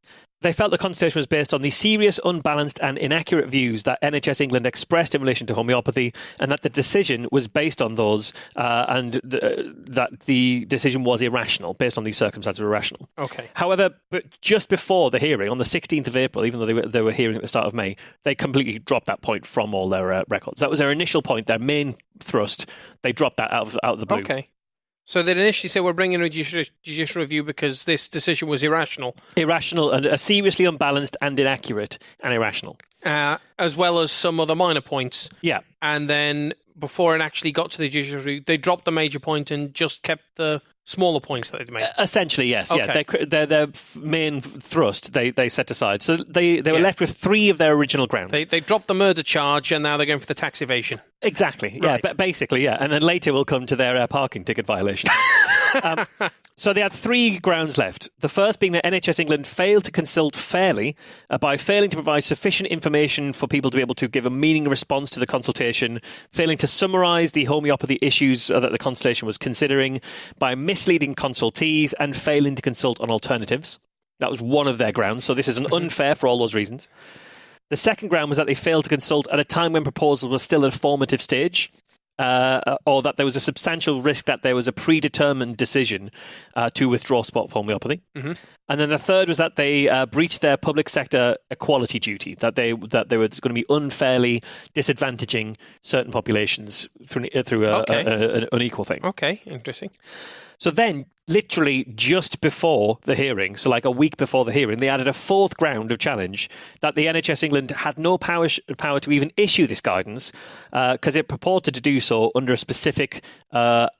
Speaker 2: they felt the consultation was based on the serious, unbalanced and inaccurate views that NHS England expressed in relation to homeopathy, and that the decision was based on those, that the decision was irrational, based on these circumstances were irrational.
Speaker 1: Okay.
Speaker 2: However, but just before the hearing, on the 16th of April, even though they were hearing at the start of May, they completely dropped that point from all their records. That was their initial point, their main thrust. They dropped that out of the blue.
Speaker 1: Okay. So they initially said we're bringing a judicial review because this decision was irrational.
Speaker 2: Irrational and seriously unbalanced and inaccurate and irrational.
Speaker 1: As well as some other minor points.
Speaker 2: Yeah.
Speaker 1: And then before it actually got to the judicial review, they dropped the major point and just kept the smaller points that they'd made.
Speaker 2: Essentially, yes. Okay. Yeah, their main thrust they set aside. So they were left with three of their original grounds.
Speaker 1: They dropped the murder charge and now they're going for the tax evasion.
Speaker 2: Exactly.
Speaker 1: Right.
Speaker 2: Yeah, basically, yeah. And then later we'll come to their parking ticket violations. So they had three grounds left. The first being that NHS England failed to consult fairly by failing to provide sufficient information for people to be able to give a meaningful response to the consultation, failing to summarise the homeopathy issues that the consultation was considering, by misleading consultees, and failing to consult on alternatives. That was one of their grounds. So this is unfair for all those reasons. The second ground was that they failed to consult at a time when proposal was still at a formative stage. or that there was a substantial risk that there was a predetermined decision to withdraw support for homeopathy. Mm-hmm. And then the third was that they breached their public sector equality duty, that they were going to be unfairly disadvantaging certain populations through an unequal thing.
Speaker 1: Okay, interesting.
Speaker 2: So then, literally just before the hearing, so like a week before the hearing, they added a fourth ground of challenge that the NHS England had no power to even issue this guidance because it purported to do so under a specific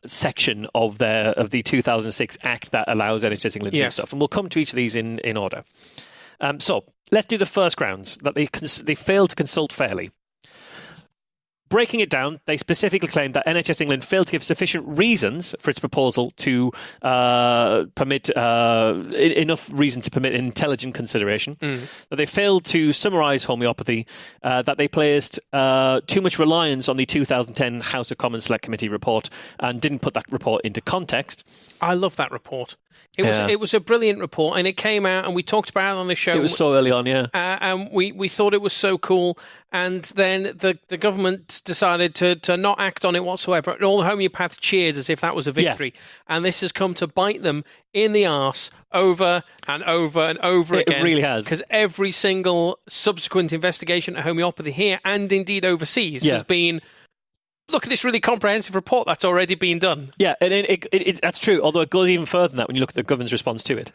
Speaker 2: section of the 2006 Act that allows NHS England to do stuff. And we'll come to each of these in order. So let's do the first grounds, that they failed to consult fairly. Breaking it down, they specifically claimed that NHS England failed to give sufficient reasons for its proposal to permit enough reason to permit intelligent consideration, that they failed to summarise homeopathy, that they placed too much reliance on the 2010 House of Commons Select Committee report and didn't put that report into context.
Speaker 1: I love that report. It was a brilliant report, and it came out, and we talked about it on the show.
Speaker 2: It was so early on, yeah.
Speaker 1: And we thought it was so cool, and then the government decided to not act on it whatsoever, and all the homeopaths cheered as if that was a victory. Yeah. And this has come to bite them in the arse over and over and over again.
Speaker 2: It really has.
Speaker 1: Because every single subsequent investigation of homeopathy here, and indeed overseas, has been... Look at this really comprehensive report that's already been done.
Speaker 2: Yeah, and that's true, although it goes even further than that when you look at the government's response to it.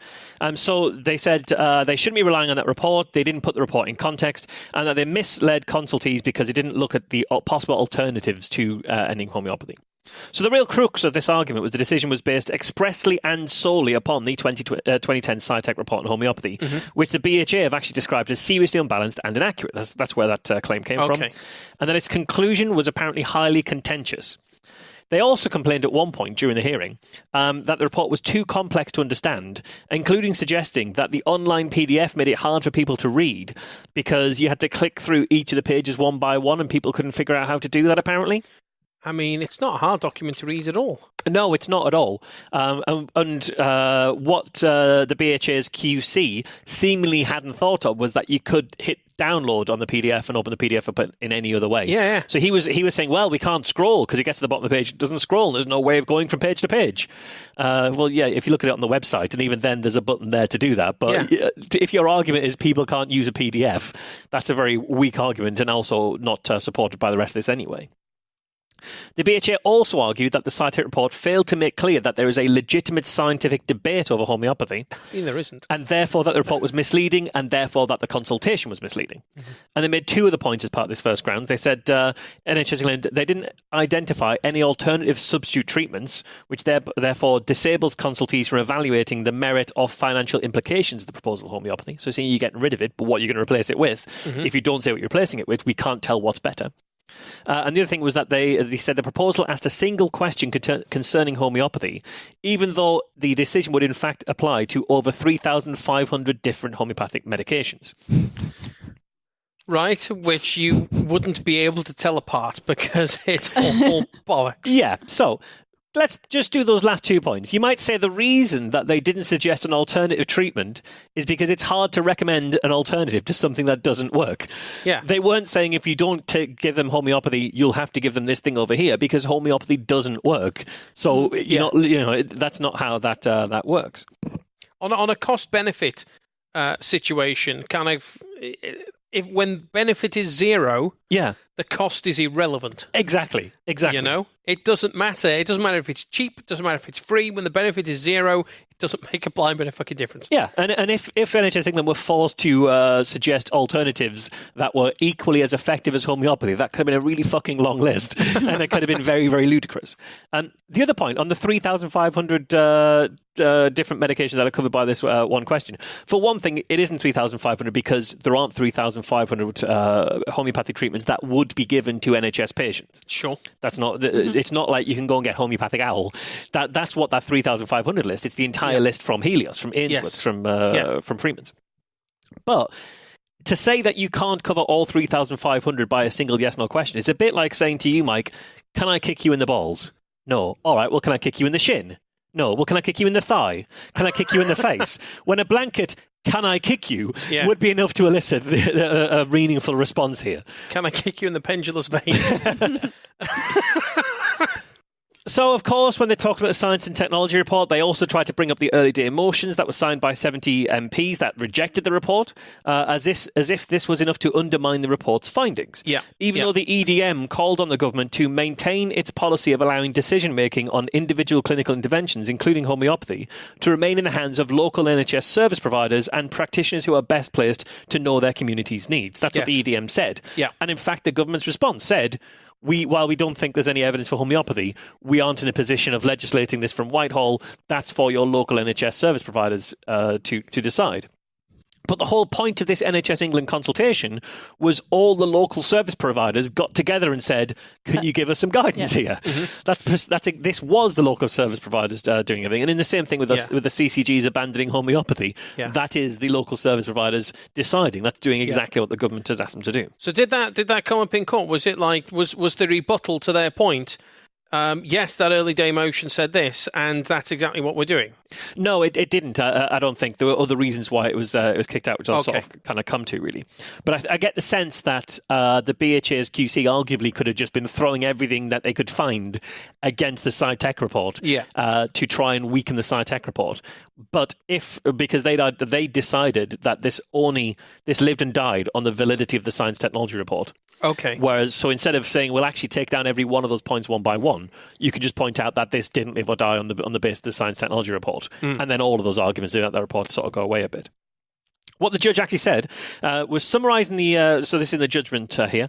Speaker 2: So they said they shouldn't be relying on that report, they didn't put the report in context, and that they misled consultees because they didn't look at the possible alternatives to ending homeopathy. So the real crux of this argument was the decision was based expressly and solely upon the 2010 SciTech report on homeopathy, which the BHA have actually described as seriously unbalanced and inaccurate. That's where that claim came from. And that its conclusion was apparently highly contentious. They also complained at one point during the hearing that the report was too complex to understand, including suggesting that the online PDF made it hard for people to read because you had to click through each of the pages one by one and people couldn't figure out how to do that, apparently.
Speaker 1: I mean, it's not a hard document to read at all.
Speaker 2: No, it's not at all. What the BHA's QC seemingly hadn't thought of was that you could hit download on the PDF and open the PDF up in any other way.
Speaker 1: Yeah.
Speaker 2: So he was saying, well, we can't scroll because it gets to the bottom of the page, it doesn't scroll, and there's no way of going from page to page. Well, yeah, if you look at it on the website, and even then there's a button there to do that. But if your argument is people can't use a PDF, that's a very weak argument and also not supported by the rest of this anyway. The BHA also argued that the SciTech report failed to make clear that there is a legitimate scientific debate over homeopathy.
Speaker 1: I mean, there isn't.
Speaker 2: And therefore that the report was misleading, and therefore that the consultation was misleading. And they made two other points as part of this first ground. They said NHS England, they didn't identify any alternative substitute treatments, which therefore disables consultees from evaluating the merit or financial implications of the proposal of homeopathy. So saying you're getting rid of it, but what you're going to replace it with, if you don't say what you're replacing it with, we can't tell what's better. And the other thing was that they said the proposal asked a single question concerning homeopathy, even though the decision would in fact apply to over 3,500 different homeopathic medications.
Speaker 1: Right, which you wouldn't be able to tell apart because it's all bollocks.
Speaker 2: Yeah, so... let's just do those last 2 points. You might say the reason that they didn't suggest an alternative treatment is because it's hard to recommend an alternative to something that doesn't work.
Speaker 1: Yeah.
Speaker 2: They weren't saying if you don't give them homeopathy, you'll have to give them this thing over here because homeopathy doesn't work. So that's not how that works.
Speaker 1: On a cost-benefit situation, kind of... if when benefit is zero, the cost is irrelevant.
Speaker 2: Exactly.
Speaker 1: You know, it doesn't matter. It doesn't matter if it's cheap. It doesn't matter if it's free. When the benefit is zero, it doesn't make a blind bit of fucking difference.
Speaker 2: Yeah, and if NHS England were forced to suggest alternatives that were equally as effective as homeopathy, that could have been a really fucking long list, and it could have been very, very ludicrous. And the other point on the 3,500 different medications that are covered by this one question. For one thing, it isn't 3,500 because there aren't 3,500 homeopathic treatments that would be given to NHS patients.
Speaker 1: Sure.
Speaker 2: That's not. It's not like you can go and get homeopathic owl. That's what that 3,500 list. It's the entire list from Helios, from Ainsworth's, from Freeman's. But to say that you can't cover all 3,500 by a single yes/no question is a bit like saying to you, Mike, "Can I kick you in the balls?" No. All right. Well, can I kick you in the shin? No. Well, can I kick you in the thigh? Can I kick you in the face? When a blanket can I kick you, would be enough to elicit a meaningful response here.
Speaker 1: Can I kick you in the pendulous veins?
Speaker 2: So, of course, when they talked about the Science and Technology report, they also tried to bring up the early day motions that were signed by 70 MPs that rejected the report, as if this was enough to undermine the report's findings. Even though the EDM called on the government to maintain its policy of allowing decision-making on individual clinical interventions, including homeopathy, to remain in the hands of local NHS service providers and practitioners who are best placed to know their community's needs. That's what the EDM said. And in fact, the government's response said, while we don't think there's any evidence for homeopathy, we aren't in a position of legislating this from Whitehall. That's for your local NHS service providers to decide. But the whole point of this NHS England consultation was all the local service providers got together and said, can you give us some guidance here? This was the local service providers doing everything. And in the same thing with the CCGs abandoning homeopathy, that is the local service providers deciding. That's doing exactly what the government has asked them to do.
Speaker 1: So did that come up in court? Was it like, was the rebuttal to their point, yes, that early day motion said this, and that's exactly what we're doing?
Speaker 2: No, it didn't. I don't think. There were other reasons why it was kicked out, which I'll sort of kind of come to, really. But I get the sense that the BHA's QC arguably could have just been throwing everything that they could find against the SciTech report to try and weaken the SciTech report. But because they decided that this lived and died on the validity of the Science Technology report.
Speaker 1: Okay.
Speaker 2: Whereas, so instead of saying we'll actually take down every one of those points one by one, you could just point out that this didn't live or die on the basis of the Science Technology report, and then all of those arguments about that report sort of go away a bit. What the judge actually said was summarising so this is in the judgment here,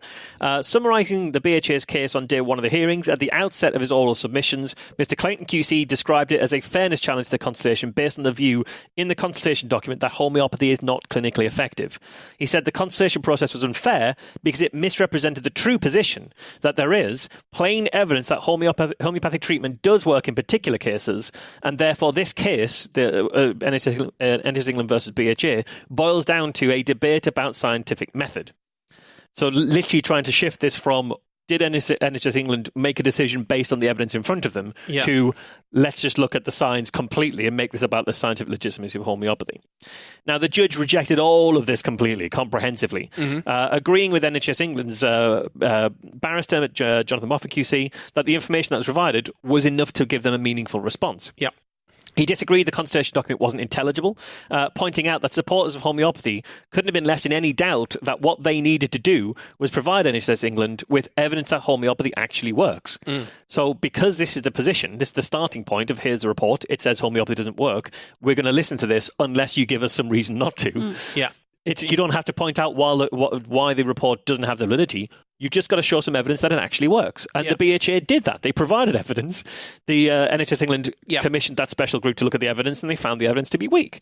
Speaker 2: summarising the BHA's case on day one of the hearings. At the outset of his oral submissions, Mr. Clayton QC described it as a fairness challenge to the consultation based on the view in the consultation document that homeopathy is not clinically effective. He said the consultation process was unfair because it misrepresented the true position that there is plain evidence that homeopathic treatment does work in particular cases, and therefore this case, the NHS England versus BHA, boils down to a debate about scientific method. So literally trying to shift this from did NHS England make a decision based on the evidence in front of them to let's just look at the science completely and make this about the scientific legitimacy of homeopathy. Now, the judge rejected all of this completely, comprehensively, agreeing with NHS England's barrister, Jonathan Moffat QC, that the information that was provided was enough to give them a meaningful response. He disagreed the consultation document wasn't intelligible, pointing out that supporters of homeopathy couldn't have been left in any doubt that what they needed to do was provide NHS England with evidence that homeopathy actually works. So because this is the position, this is the starting point of here's the report, it says homeopathy doesn't work, we're going to listen to this unless you give us some reason not to. You don't have to point out why the report doesn't have the validity. You've just got to show some evidence that it actually works. And the BHA did that. They provided evidence. The NHS England commissioned that special group to look at the evidence, and they found the evidence to be weak.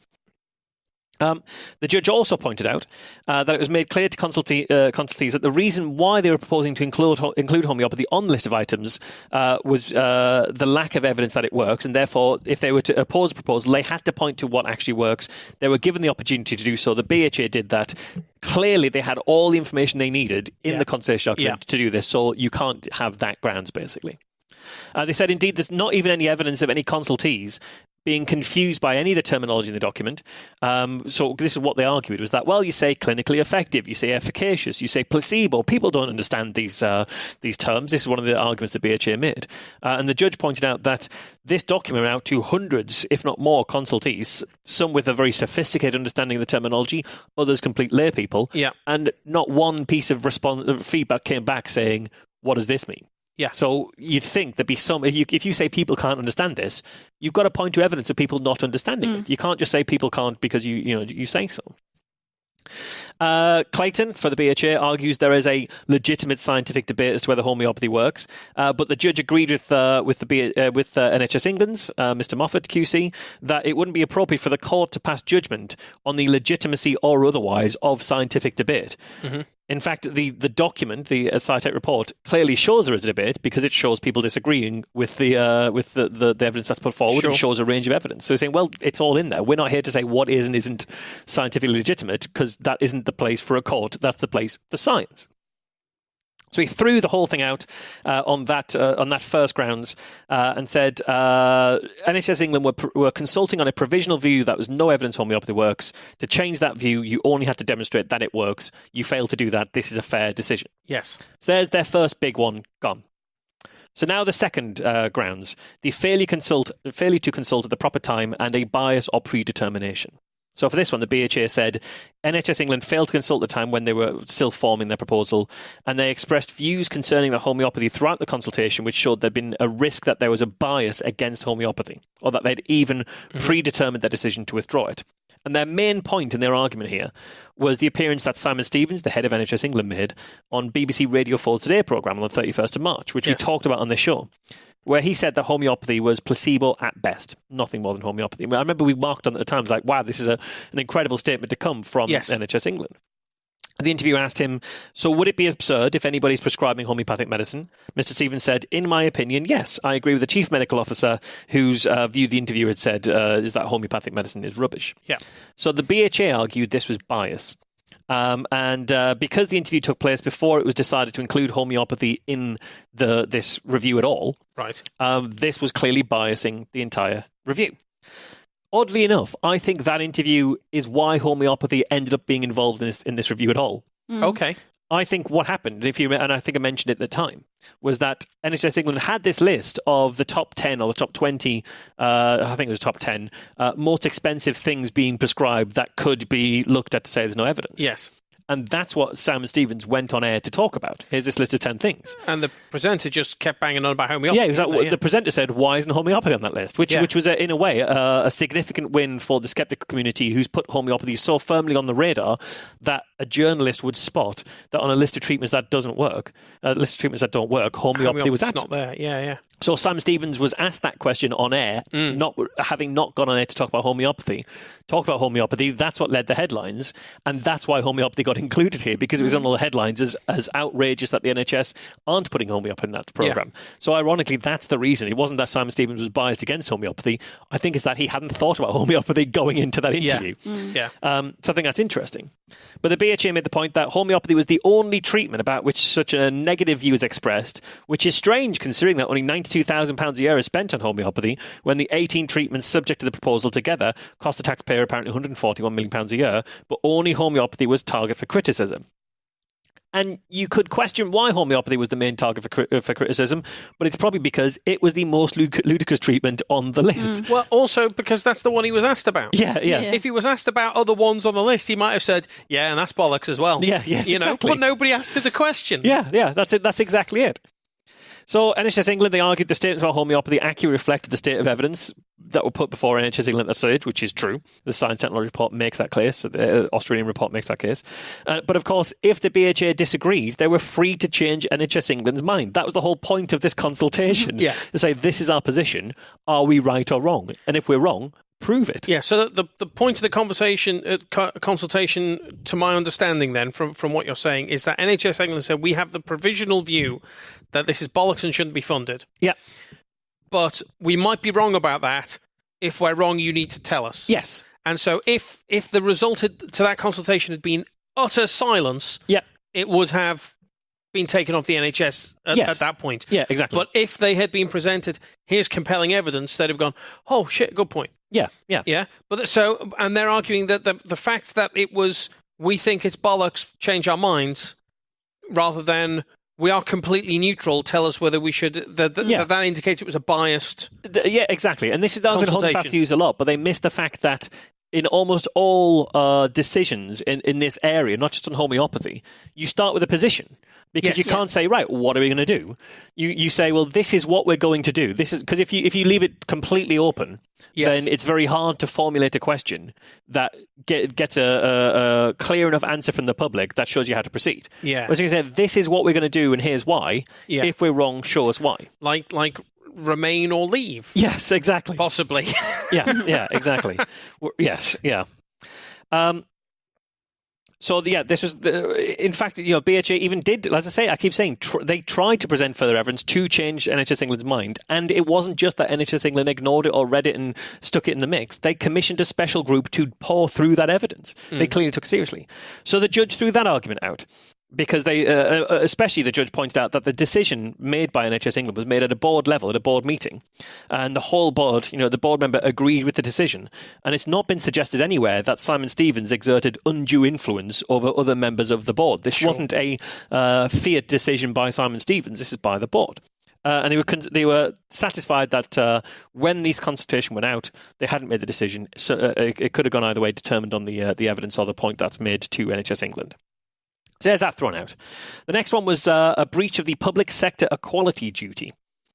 Speaker 2: The judge also pointed out that it was made clear to consultees that the reason why they were proposing to include homeopathy on the list of items was the lack of evidence that it works, and therefore, if they were to oppose the proposal, they had to point to what actually works. They were given the opportunity to do so. The BHA did that. Clearly, they had all the information they needed in the consultation document to do this, so you can't have that grounds, basically. They said, indeed, there's not even any evidence of any consultees being confused by any of the terminology in the document. So this is what they argued, was that, well, you say clinically effective, you say efficacious, you say placebo. People don't understand these terms. This is one of the arguments that BHA made. And the judge pointed out that this document went out to hundreds, if not more, consultees, some with a very sophisticated understanding of the terminology, others complete lay people. And not one piece of feedback came back saying, what does this mean? So you'd think there'd be some. If you say people can't understand this, you've got to point to evidence of people not understanding it. You can't just say people can't because you say so. Clayton, for the BHA, argues there is a legitimate scientific debate as to whether homeopathy works, but the judge agreed with NHS England's Mr. Moffat QC that it wouldn't be appropriate for the court to pass judgment on the legitimacy or otherwise of scientific debate. In fact, the document, the SciTech report, clearly shows there is a debate because it shows people disagreeing with the evidence that's put forward and shows a range of evidence. So saying, well, it's all in there. We're not here to say what is and isn't scientifically legitimate because that isn't the place for a court. That's the place for science. So he threw the whole thing out on that first grounds and said NHS England were consulting on a provisional view that was no evidence homeopathy works. To change that view, you only had to demonstrate that it works. You failed to do that. This is a fair decision.
Speaker 1: Yes.
Speaker 2: So there's their first big one gone. So now the second grounds, the failure to consult at the proper time and a bias or predetermination. So for this one, the BHA said NHS England failed to consult at the time when they were still forming their proposal, and they expressed views concerning the homeopathy throughout the consultation, which showed there'd been a risk that there was a bias against homeopathy, or that they'd even predetermined their decision to withdraw it. And their main point in their argument here was the appearance that Simon Stevens, the head of NHS England, made on BBC Radio 4 Today programme on the 31st of March, which we talked about on this show, where he said that homeopathy was placebo at best, nothing more than homeopathy. I remember we marked on it at the time, like, wow, this is an incredible statement to come from NHS England. The interviewer asked him, so would it be absurd if anybody's prescribing homeopathic medicine? Mr. Stevens said, in my opinion, yes. I agree with the chief medical officer whose view the interviewer had said is that homeopathic medicine is rubbish.
Speaker 1: Yeah.
Speaker 2: So the BHA argued this was bias. And because the interview took place before it was decided to include homeopathy in this review at all,
Speaker 1: right?
Speaker 2: This was clearly biasing the entire review. Oddly enough, I think that interview is why homeopathy ended up being involved in this review at all.
Speaker 1: Okay.
Speaker 2: I think what happened, and I think I mentioned it at the time, was that NHS England had this list of the top 10 or the top 20, I think it was top 10, most expensive things being prescribed that could be looked at to say there's no evidence.
Speaker 1: Yes.
Speaker 2: And that's what Simon Stevens went on air to talk about. Here's this list of 10 things.
Speaker 1: And the presenter just kept banging on about homeopathy.
Speaker 2: Yeah, the presenter said, why isn't homeopathy on that list? Which was, in a way, a significant win for the skeptical community who's put homeopathy so firmly on the radar that a journalist would spot that on a list of treatments that don't work, homeopathy was absent.
Speaker 1: Not there, yeah.
Speaker 2: So Simon Stevens was asked that question on air, having not gone on air to talk about homeopathy. Talked about homeopathy, that's what led the headlines, and that's why homeopathy got included here, because it was on all the headlines as outrageous that the NHS aren't putting homeopathy in that programme. Yeah. So ironically, that's the reason. It wasn't that Simon Stevens was biased against homeopathy. I think it's that he hadn't thought about homeopathy going into that interview.
Speaker 1: Yeah.
Speaker 2: So I think that's interesting. But the BHA made the point that homeopathy was the only treatment about which such a negative view is expressed, which is strange considering that only £92,000 a year is spent on homeopathy, when the 18 treatments subject to the proposal together cost the taxpayer apparently £141 million a year, but only homeopathy was target for criticism. And you could question why homeopathy was the main target for criticism, but it's probably because it was the most ludicrous treatment on the list.
Speaker 1: Well, also because that's the one he was asked about.
Speaker 2: Yeah.
Speaker 1: If he was asked about other ones on the list, he might have said, yeah, and that's bollocks as well.
Speaker 2: Yes, exactly.
Speaker 1: But nobody asked the question.
Speaker 2: Yeah, that's it. That's exactly it. So NHS England, they argued the statements about homeopathy accurately reflected the state of evidence that were put before NHS England at that stage, which is true. The Science Technology report makes that case. The Australian report makes that case. But of course, if the BHA disagreed, they were free to change NHS England's mind. That was the whole point of this consultation.
Speaker 1: Yeah.
Speaker 2: To say, this is our position. Are we right or wrong? And if we're wrong, prove it.
Speaker 1: Yeah, so the point of the consultation, to my understanding then, from what you're saying, is that NHS England said, we have the provisional view that this is bollocks and shouldn't be funded.
Speaker 2: Yeah.
Speaker 1: But we might be wrong about that. If we're wrong, you need to tell us.
Speaker 2: Yes.
Speaker 1: And so if the result to that consultation had been utter silence, it would have been taken off the NHS at that point.
Speaker 2: Yeah, exactly.
Speaker 1: But if they had been presented, here's compelling evidence, they'd have gone, oh, shit, good point.
Speaker 2: Yeah.
Speaker 1: But and they're arguing that the fact that it was, we think it's bollocks, change our minds, rather than we are completely neutral, tell us whether we should, that indicates it was a biased
Speaker 2: Yeah, exactly. And this is the argument homeopaths use a lot, but they miss the fact that in almost all decisions in this area, not just on homeopathy, you start with a position. Because you can't say, right, what are we going to do? You say, well, this is what we're going to do. This is because if you leave it completely open, then it's very hard to formulate a question that gets a clear enough answer from the public that shows you how to proceed.
Speaker 1: Yeah.
Speaker 2: Whereas you can say, this is what we're going to do, and here's why. Yeah. If we're wrong, show us why.
Speaker 1: Like remain or leave.
Speaker 2: Yes, exactly.
Speaker 1: Possibly.
Speaker 2: Yeah, exactly. Yes, yeah. So, this was, in fact, BHA even did, as I say, I keep saying, they tried to present further evidence to change NHS England's mind. And it wasn't just that NHS England ignored it or read it and stuck it in the mix. They commissioned a special group to pore through that evidence. They clearly took it seriously. So the judge threw that argument out. because they, especially the judge pointed out that the decision made by NHS England was made at a board level, at a board meeting. And the whole board, the board member agreed with the decision. And it's not been suggested anywhere that Simon Stevens exerted undue influence over other members of the board. This wasn't a fiat decision by Simon Stevens. This is by the board. And they were satisfied that when these consultation went out, they hadn't made the decision. So it could have gone either way, determined on the evidence or the point that's made to NHS England. So there's that thrown out. The next one was a breach of the public sector equality duty.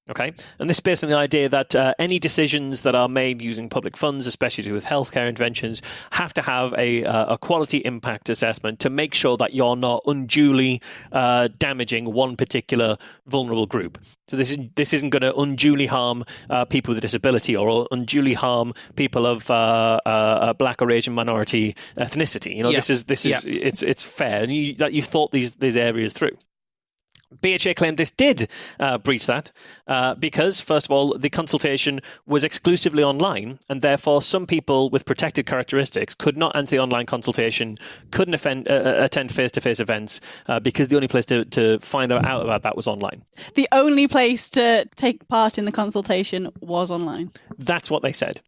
Speaker 2: Okay, and this is based on the idea that any decisions that are made using public funds, especially to do with healthcare interventions, have to have a quality impact assessment to make sure that you're not unduly damaging one particular vulnerable group. So this isn't going to unduly harm people with a disability or unduly harm people of black or Asian minority ethnicity. It's fair, and that you thought these areas through. BHA claimed this did breach that because, first of all, the consultation was exclusively online, and therefore some people with protected characteristics could not answer the online consultation, couldn't attend face-to-face events because the only place to find out about that was online.
Speaker 3: The only place to take part in the consultation was online.
Speaker 2: That's what they said.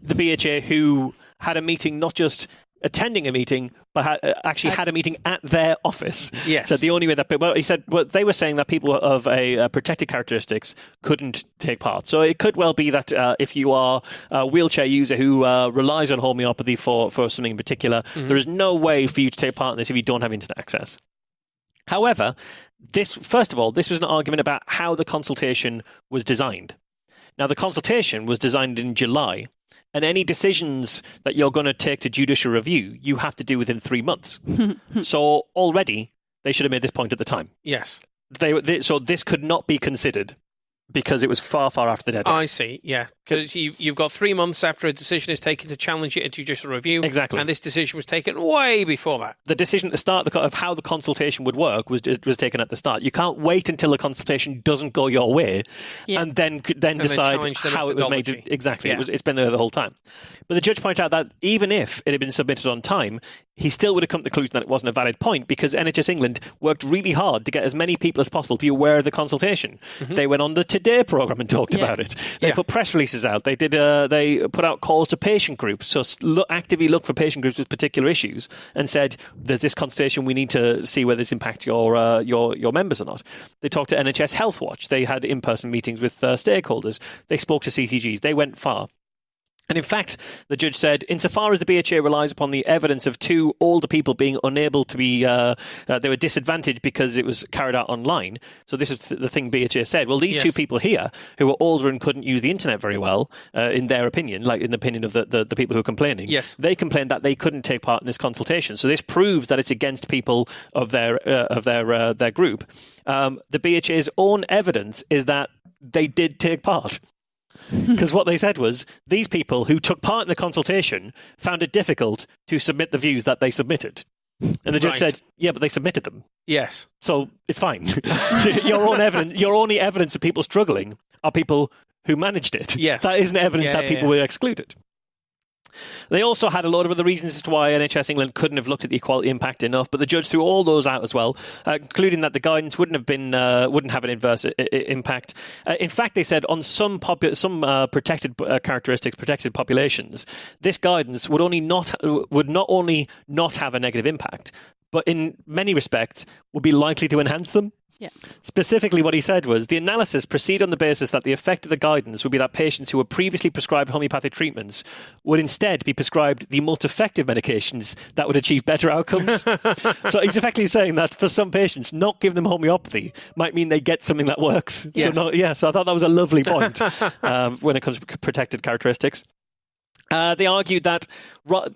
Speaker 2: The BHA, who had a meeting, not just attending a meeting, but actually had a meeting at their office.
Speaker 1: Yes.
Speaker 2: So the only way that they were saying that people of a protected characteristics couldn't take part. So it could well be that if you are a wheelchair user who relies on homeopathy for something in particular, there is no way for you to take part in this if you don't have internet access. However, first of all, this was an argument about how the consultation was designed. Now, the consultation was designed in July, and any decisions that you're going to take to judicial review, you have to do within 3 months. So already, they should have made this point at the time.
Speaker 1: Yes.
Speaker 2: So this could not be considered because it was far, far after the deadline.
Speaker 1: I see, yeah. Because you've got 3 months after a decision is taken to challenge it at judicial review.
Speaker 2: Exactly.
Speaker 1: And this decision was taken way before that.
Speaker 2: The decision at the start of how the consultation would work was taken at the start. You can't wait until the consultation doesn't go your way and then decide how it was made. Exactly. Yeah. It's been there the whole time. But the judge pointed out that even if it had been submitted on time, he still would have come to the conclusion that it wasn't a valid point because NHS England worked really hard to get as many people as possible to be aware of the consultation. They went on the Today programme and talked about it. They put press releases out. They did. They put out calls to patient groups. So actively look for patient groups with particular issues and said, "There's this consultation. We need to see whether this impacts your members or not." They talked to NHS Health Watch. They had in-person meetings with stakeholders. They spoke to CTGs. They went far. And in fact, the judge said, insofar as the BHA relies upon the evidence of two older people being unable to be, they were disadvantaged because it was carried out online. So this is the thing BHA said. Well, these two people here who were older and couldn't use the internet very well, in their opinion, like in the opinion of the people who are complaining, they complained that they couldn't take part in this consultation. So this proves that it's against people of their group. The BHA's own evidence is that they did take part. Because what they said was, these people who took part in the consultation found it difficult to submit the views that they submitted. And the judge said, yeah, but they submitted them.
Speaker 1: Yes.
Speaker 2: So it's fine. Your only evidence of people struggling are people who managed it.
Speaker 1: Yes.
Speaker 2: That isn't evidence that people were excluded. They also had a lot of other reasons as to why NHS England couldn't have looked at the equality impact enough, but the judge threw all those out as well, including that the guidance wouldn't have an adverse impact. In fact, they said on some protected characteristics, protected populations, this guidance would not only not have a negative impact, but in many respects would be likely to enhance them.
Speaker 3: Yeah.
Speaker 2: Specifically, what he said was, the analysis proceed on the basis that the effect of the guidance would be that patients who were previously prescribed homeopathic treatments would instead be prescribed the most effective medications that would achieve better outcomes. So he's effectively saying that for some patients, not giving them homeopathy might mean they get something that works.
Speaker 1: Yes.
Speaker 2: So I thought that was a lovely point when it comes to protected characteristics. They argued that,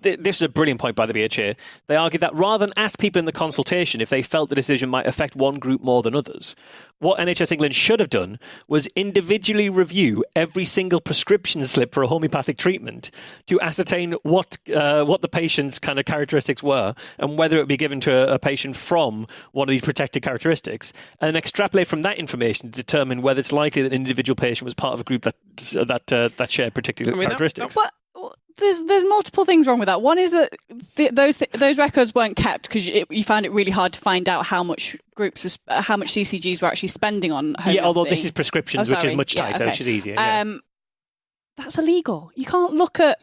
Speaker 2: this is a brilliant point by the BHA, they argued that rather than ask people in the consultation if they felt the decision might affect one group more than others, what NHS England should have done was individually review every single prescription slip for a homeopathic treatment to ascertain what the patient's kind of characteristics were and whether it would be given to a patient from one of these protected characteristics, and extrapolate from that information to determine whether it's likely that an individual patient was part of a group that shared particular characteristics.
Speaker 3: There's multiple things wrong with that. One is that those records weren't kept because you found it really hard to find out how much CCGs were actually spending on homeopathy.
Speaker 2: Yeah, although this is prescriptions, which is much tighter, which is easier. Yeah.
Speaker 3: That's illegal. You can't look at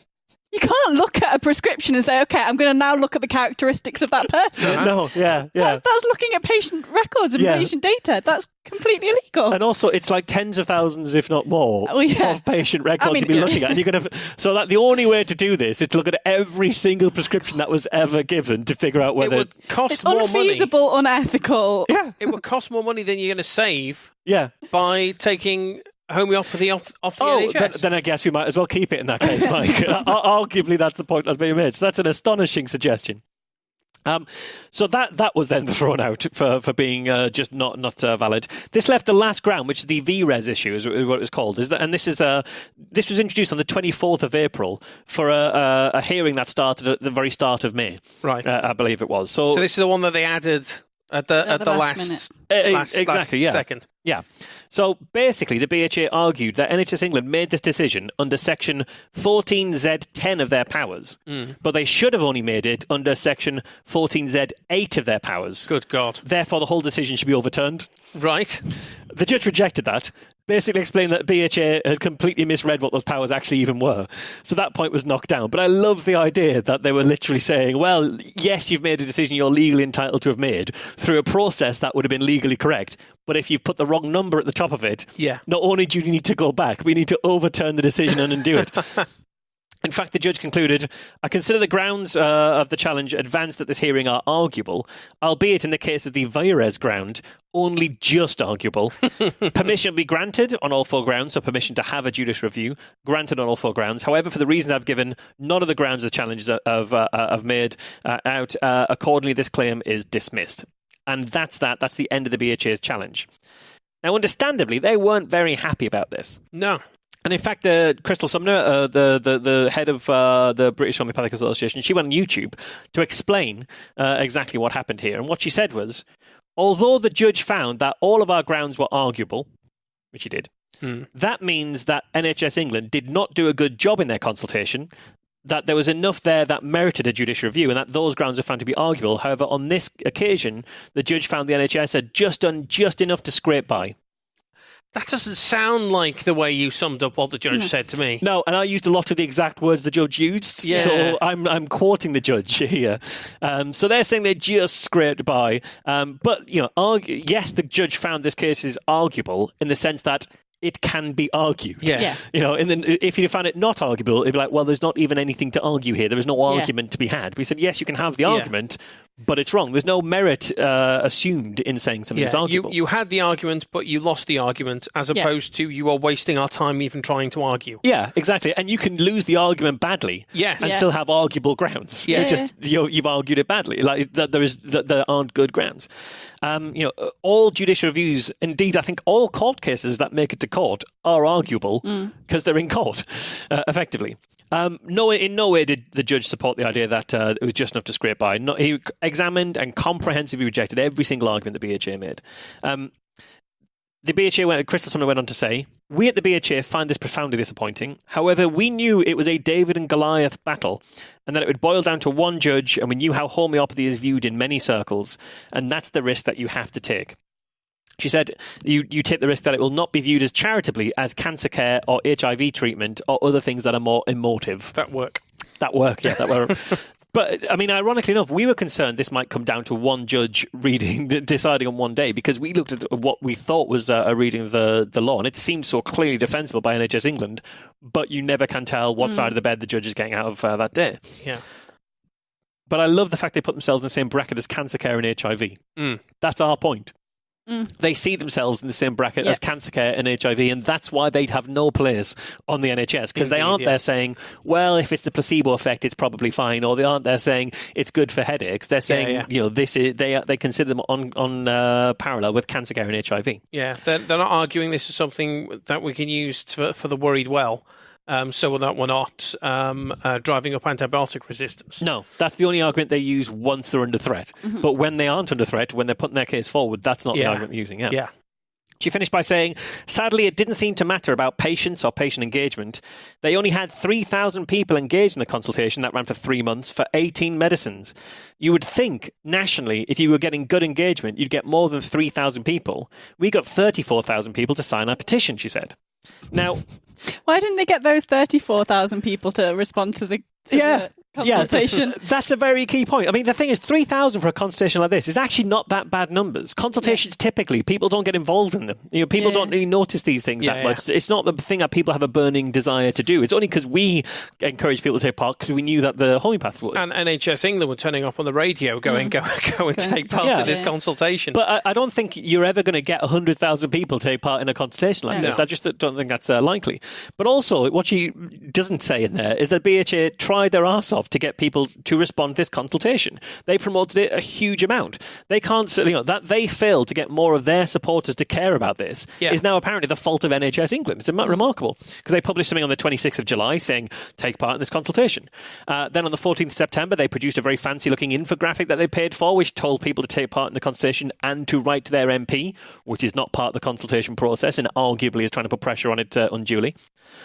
Speaker 3: a prescription and say, okay, I'm going to now look at the characteristics of that person.
Speaker 2: No, yeah.
Speaker 3: That's looking at patient records and patient data. That's completely illegal.
Speaker 2: And also, it's like tens of thousands, if not more, of patient records to be looking at. And you're going to, so that the only way to do this is to look at every single prescription that was ever given to figure out whether
Speaker 1: it would cost
Speaker 3: it's
Speaker 1: more
Speaker 3: unfeasible, unethical.
Speaker 2: Yeah,
Speaker 1: it would cost more money than you're going to save.
Speaker 2: Yeah,
Speaker 1: by taking homeopathy off the NHS.
Speaker 2: Then I guess we might as well keep it in that case, Mike. Arguably, that's the point that's being made. So that's an astonishing suggestion. So that was then thrown out for being just not valid. This left the last ground, which is the VRes issue, is what it was called. This was introduced on the 24th of April for a hearing that started at the very start of May.
Speaker 1: Right,
Speaker 2: I believe it was. So
Speaker 1: this is the one that they added at the last second.
Speaker 2: Yeah. So basically, the BHA argued that NHS England made this decision under Section 14Z10 of their powers, but they should have only made it under Section 14Z8 of their powers.
Speaker 1: Good God.
Speaker 2: Therefore, the whole decision should be overturned.
Speaker 1: Right.
Speaker 2: The judge rejected that, basically explained that BHA had completely misread what those powers actually even were. So that point was knocked down. But I love the idea that they were literally saying, well, yes, you've made a decision you're legally entitled to have made through a process that would have been legally correct. But if you've put the wrong number at the top of it, not only do you need to go back, we need to overturn the decision and undo it. In fact, the judge concluded, I consider the grounds of the challenge advanced at this hearing are arguable, albeit in the case of the VRes ground, only just arguable. Permission will be granted on all four grounds, so permission to have a judicial review, granted on all four grounds. However, for the reasons I've given, none of the grounds the challenges have made out. Accordingly, this claim is dismissed. And that's that. That's the end of the BHA's challenge. Now, understandably, they weren't very happy about this.
Speaker 1: No.
Speaker 2: And in fact, Crystal Sumner, the head of the British Homeopathic Association, she went on YouTube to explain exactly what happened here. And what she said was, although the judge found that all of our grounds were arguable, which he did, that means that NHS England did not do a good job in their consultation, that there was enough there that merited a judicial review, and that those grounds are found to be arguable. However, on this occasion, the judge found the NHS had just done just enough to scrape by.
Speaker 1: That doesn't sound like the way you summed up what the judge said to me.
Speaker 2: No, and I used a lot of the exact words the judge used, so I'm quoting the judge here. So they're saying they just scraped by, but yes, the judge found this case is arguable in the sense that it can be argued.
Speaker 1: Yeah.
Speaker 2: And then if you found it not arguable, it'd be like, well, there's not even anything to argue here. There is no argument to be had. We said, yes, you can have the argument, but it's wrong. There's no merit assumed in saying something is arguable.
Speaker 1: You had the argument, but you lost the argument, as opposed to you are wasting our time even trying to argue.
Speaker 2: Yeah, exactly. And you can lose the argument badly and still have arguable grounds.
Speaker 1: Yeah.
Speaker 2: You've argued it badly. Like there aren't good grounds. All judicial reviews, indeed, I think all court cases that make it to court are arguable because they're in court, effectively. In no way did the judge support the idea that it was just enough to scrape by. He examined and comprehensively rejected every single argument the BHA made. The BHA Crystal Sumner went on to say, we at the BHA find this profoundly disappointing. However, we knew it was a David and Goliath battle and that it would boil down to one judge, and we knew how homeopathy is viewed in many circles, and that's the risk that you have to take. She said, you take the risk that it will not be viewed as charitably as cancer care or HIV treatment or other things that are more emotive.
Speaker 1: That work.
Speaker 2: But, I mean, ironically enough, we were concerned this might come down to one judge deciding on one day, because we looked at what we thought was a reading of the law, and it seemed so clearly defensible by NHS England, but you never can tell what side of the bed the judge is getting out of that day.
Speaker 1: Yeah.
Speaker 2: But I love the fact they put themselves in the same bracket as cancer care and HIV. That's our point. They see themselves in the same bracket as cancer care and HIV, and that's why they'd have no place on the NHS, because they aren't there saying, well, if it's the placebo effect, it's probably fine, or they aren't there saying it's good for headaches. They're saying, this is they consider them on parallel with cancer care and HIV.
Speaker 1: Yeah, they're not arguing this is something that we can use for the worried well. So that we're not driving up antibiotic resistance.
Speaker 2: No, that's the only argument they use once they're under threat. But when they aren't under threat, when they're putting their case forward, that's not the argument they're using. Yeah. She finished by saying, sadly, it didn't seem to matter about patients or patient engagement. They only had 3,000 people engaged in the consultation that ran for 3 months for 18 medicines. You would think, nationally, if you were getting good engagement, you'd get more than 3,000 people. We got 34,000 people to sign our petition, she said. Now,
Speaker 3: why didn't they get those 34,000 people to respond to the consultation?
Speaker 2: Yeah, that's a very key point. I mean, the thing is, 3,000 for a consultation like this is actually not that bad numbers. Consultations, typically, people don't get involved in them. People don't really notice these things that much. It's not the thing that people have a burning desire to do. It's only because we encourage people to take part because we knew that the homeopaths would.
Speaker 1: And NHS England were turning up on the radio going, go and take part in this consultation.
Speaker 2: But I don't think you're ever going to get 100,000 people to take part in a consultation like this. I just don't think that's likely. But also, what she doesn't say in there is that BHA tried their arse off to get people to respond to this consultation. They promoted it a huge amount. They can't, that they failed to get more of their supporters to care about this is now apparently the fault of NHS England. It's remarkable because they published something on the 26th of July saying, take part in this consultation. Then on the 14th of September, they produced a very fancy looking infographic that they paid for, which told people to take part in the consultation and to write to their MP, which is not part of the consultation process and arguably is trying to put pressure on it unduly.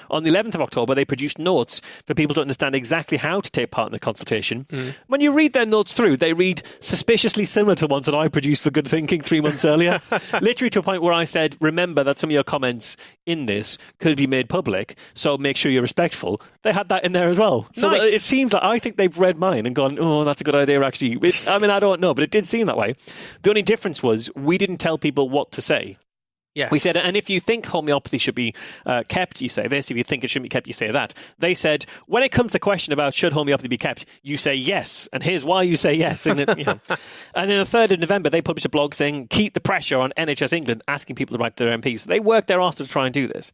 Speaker 2: On the 11th of October, they produced notes for people to understand exactly how to take part in the consultation. When you read their notes through, they read suspiciously similar to the ones that I produced for Good Thinking 3 months earlier. Literally to a point where I said, remember that some of your comments in this could be made public, so make sure you're respectful. They had that in there as well. So
Speaker 1: nice.
Speaker 2: It seems like I think they've read mine and gone, oh, that's a good idea, actually. I don't know, but it did seem that way. The only difference was we didn't tell people what to say.
Speaker 1: Yes.
Speaker 2: We said, and if you think homeopathy should be kept, you say this. If you think it shouldn't be kept, you say that. They said, when it comes to the question about should homeopathy be kept, you say yes. And here's why you say yes. And then the 3rd of November, they published a blog saying, keep the pressure on NHS England, asking people to write to their MPs. So they worked their arse to try and do this.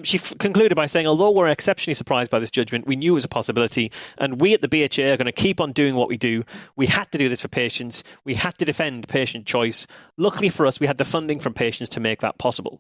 Speaker 2: She concluded by saying, although we're exceptionally surprised by this judgment, we knew it was a possibility, and we at the BHA are going to keep on doing what we do. We had to do this for patients. We had to defend patient choice. Luckily for us, we had the funding from patients to make that possible.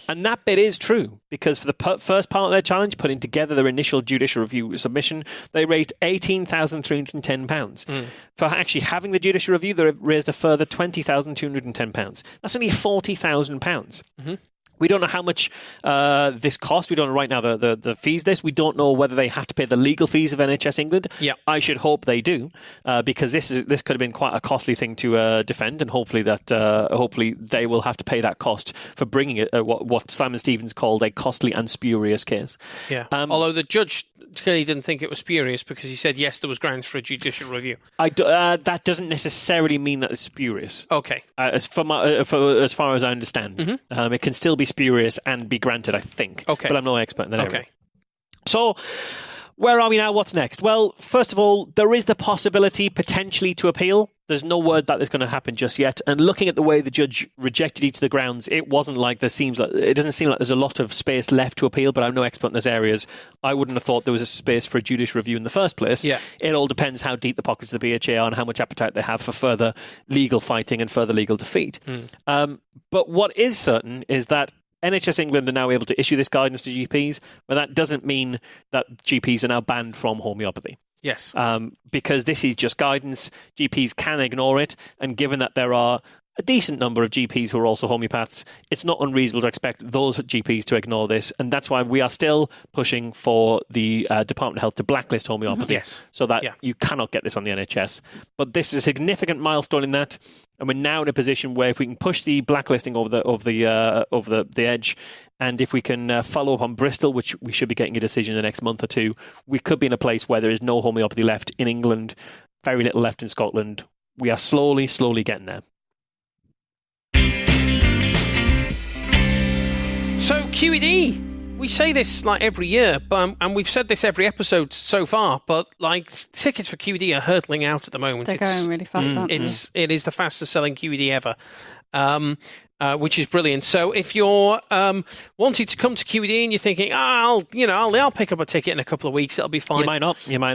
Speaker 2: And that bit is true, because for the first part of their challenge, putting together their initial judicial review submission, they raised £18,310. For actually having the judicial review, they raised a further £20,210. That's only £40,000. We don't know how much this costs. We don't know right now the fees this. We don't know whether they have to pay the legal fees of NHS England.
Speaker 1: Yeah.
Speaker 2: I should hope they do, because this could have been quite a costly thing to defend, and hopefully they will have to pay that cost for bringing it what Simon Stevens called a costly and spurious case.
Speaker 1: Yeah. Although the judge clearly didn't think it was spurious because he said yes, there was grounds for a judicial review.
Speaker 2: That doesn't necessarily mean that it's spurious.
Speaker 1: Okay.
Speaker 2: As far as I understand, it can still be spurious and be granted, I think.
Speaker 1: Okay.
Speaker 2: But I'm no expert in that area.
Speaker 1: Okay.
Speaker 2: So, where are we now? What's next? Well, first of all, there is the possibility potentially to appeal. There's no word that is going to happen just yet. And looking at the way the judge rejected each of the grounds, it doesn't seem like there's a lot of space left to appeal, but I'm no expert in those areas. I wouldn't have thought there was a space for a judicial review in the first place. Yeah. It all depends how deep the pockets of the BHA are and how much appetite they have for further legal fighting and further legal defeat. But what is certain is that NHS England are now able to issue this guidance to GPs, but that doesn't mean that GPs are now banned from homeopathy.
Speaker 1: Yes.
Speaker 2: Because this is just guidance. GPs can ignore it, and given that there are a decent number of GPs who are also homeopaths, it's not unreasonable to expect those GPs to ignore this, and that's why we are still pushing for the Department of Health to blacklist homeopathy, so that you cannot get this on the NHS. But this is a significant milestone in that, and we're now in a position where if we can push the blacklisting over the edge, and if we can follow up on Bristol, which we should be getting a decision in the next month or two, we could be in a place where there is no homeopathy left in England, very little left in Scotland. We are slowly getting there.
Speaker 1: So QED, we say this like every year, and we've said this every episode so far, but like tickets for QED are hurtling out at the moment.
Speaker 3: They're going really fast, aren't they?
Speaker 1: It is the fastest selling QED ever. Which is brilliant. So if you're wanting to come to QED and you're thinking, I'll pick up a ticket in a couple of weeks, it'll be fine.
Speaker 2: You might not. You
Speaker 1: may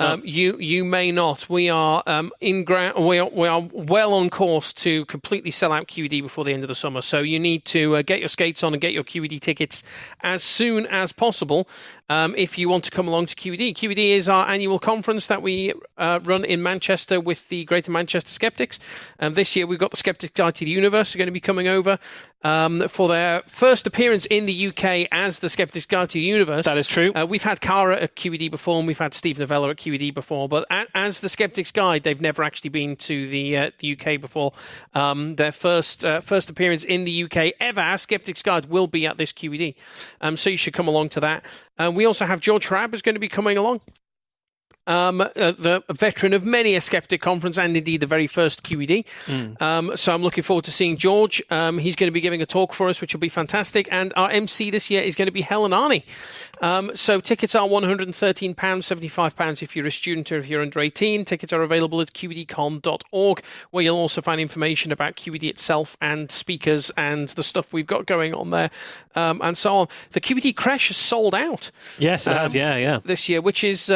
Speaker 1: not. We are we are well on course to completely sell out QED before the end of the summer. So you need to get your skates on and get your QED tickets as soon as possible. If you want to come along to QED. QED is our annual conference that we run in Manchester with the Greater Manchester Skeptics. This year we've got the Skeptics IT Universe are going to be coming over. for their first appearance in the UK as the Skeptics Guide to the Universe.
Speaker 2: That is true.
Speaker 1: We've had Cara at QED before, and we've had Steve Novella at QED before, but as the Skeptics Guide, they've never actually been to the UK before. Their first appearance in the UK ever as Skeptics Guide will be at this QED, so you should come along to that. We also have George Hrab is going to be coming along. The veteran of many a Skeptic conference and indeed the very first QED. So I'm looking forward to seeing George. He's going to be giving a talk for us, which will be fantastic. And our MC this year is going to be Helen Arney. So tickets are £113, £75 if you're a student or if you're under 18. Tickets are available at qedcon.org, where you'll also find information about QED itself and speakers and the stuff we've got going on there, and so on. The QED Crash has sold out.
Speaker 2: Yes, it has, yeah.
Speaker 1: This year, which is...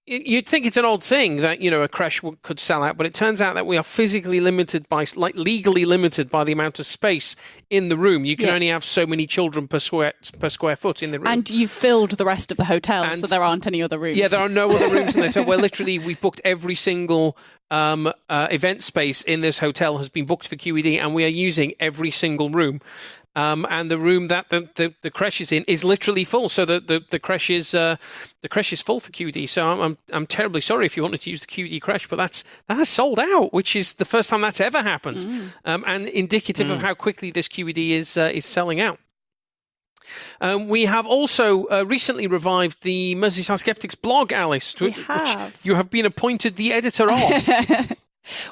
Speaker 1: You'd think it's an odd thing that, a crash could sell out, but it turns out that we are physically limited legally limited by the amount of space in the room. You can only have so many children per square foot in the room.
Speaker 3: And you've filled the rest of the hotel, so there aren't any other rooms.
Speaker 1: Yeah, there are no other rooms in the hotel. Where literally we've booked every single event space in this hotel has been booked for QED, and we are using every single room. And the room that the creche is in is literally full. So the creche is full for QED. So I'm terribly sorry if you wanted to use the QED creche, but that has sold out, which is the first time that's ever happened, and indicative of how quickly this QED is selling out. We have also recently revived the Merseyside Skeptics blog, Alice, which you have been appointed the editor of.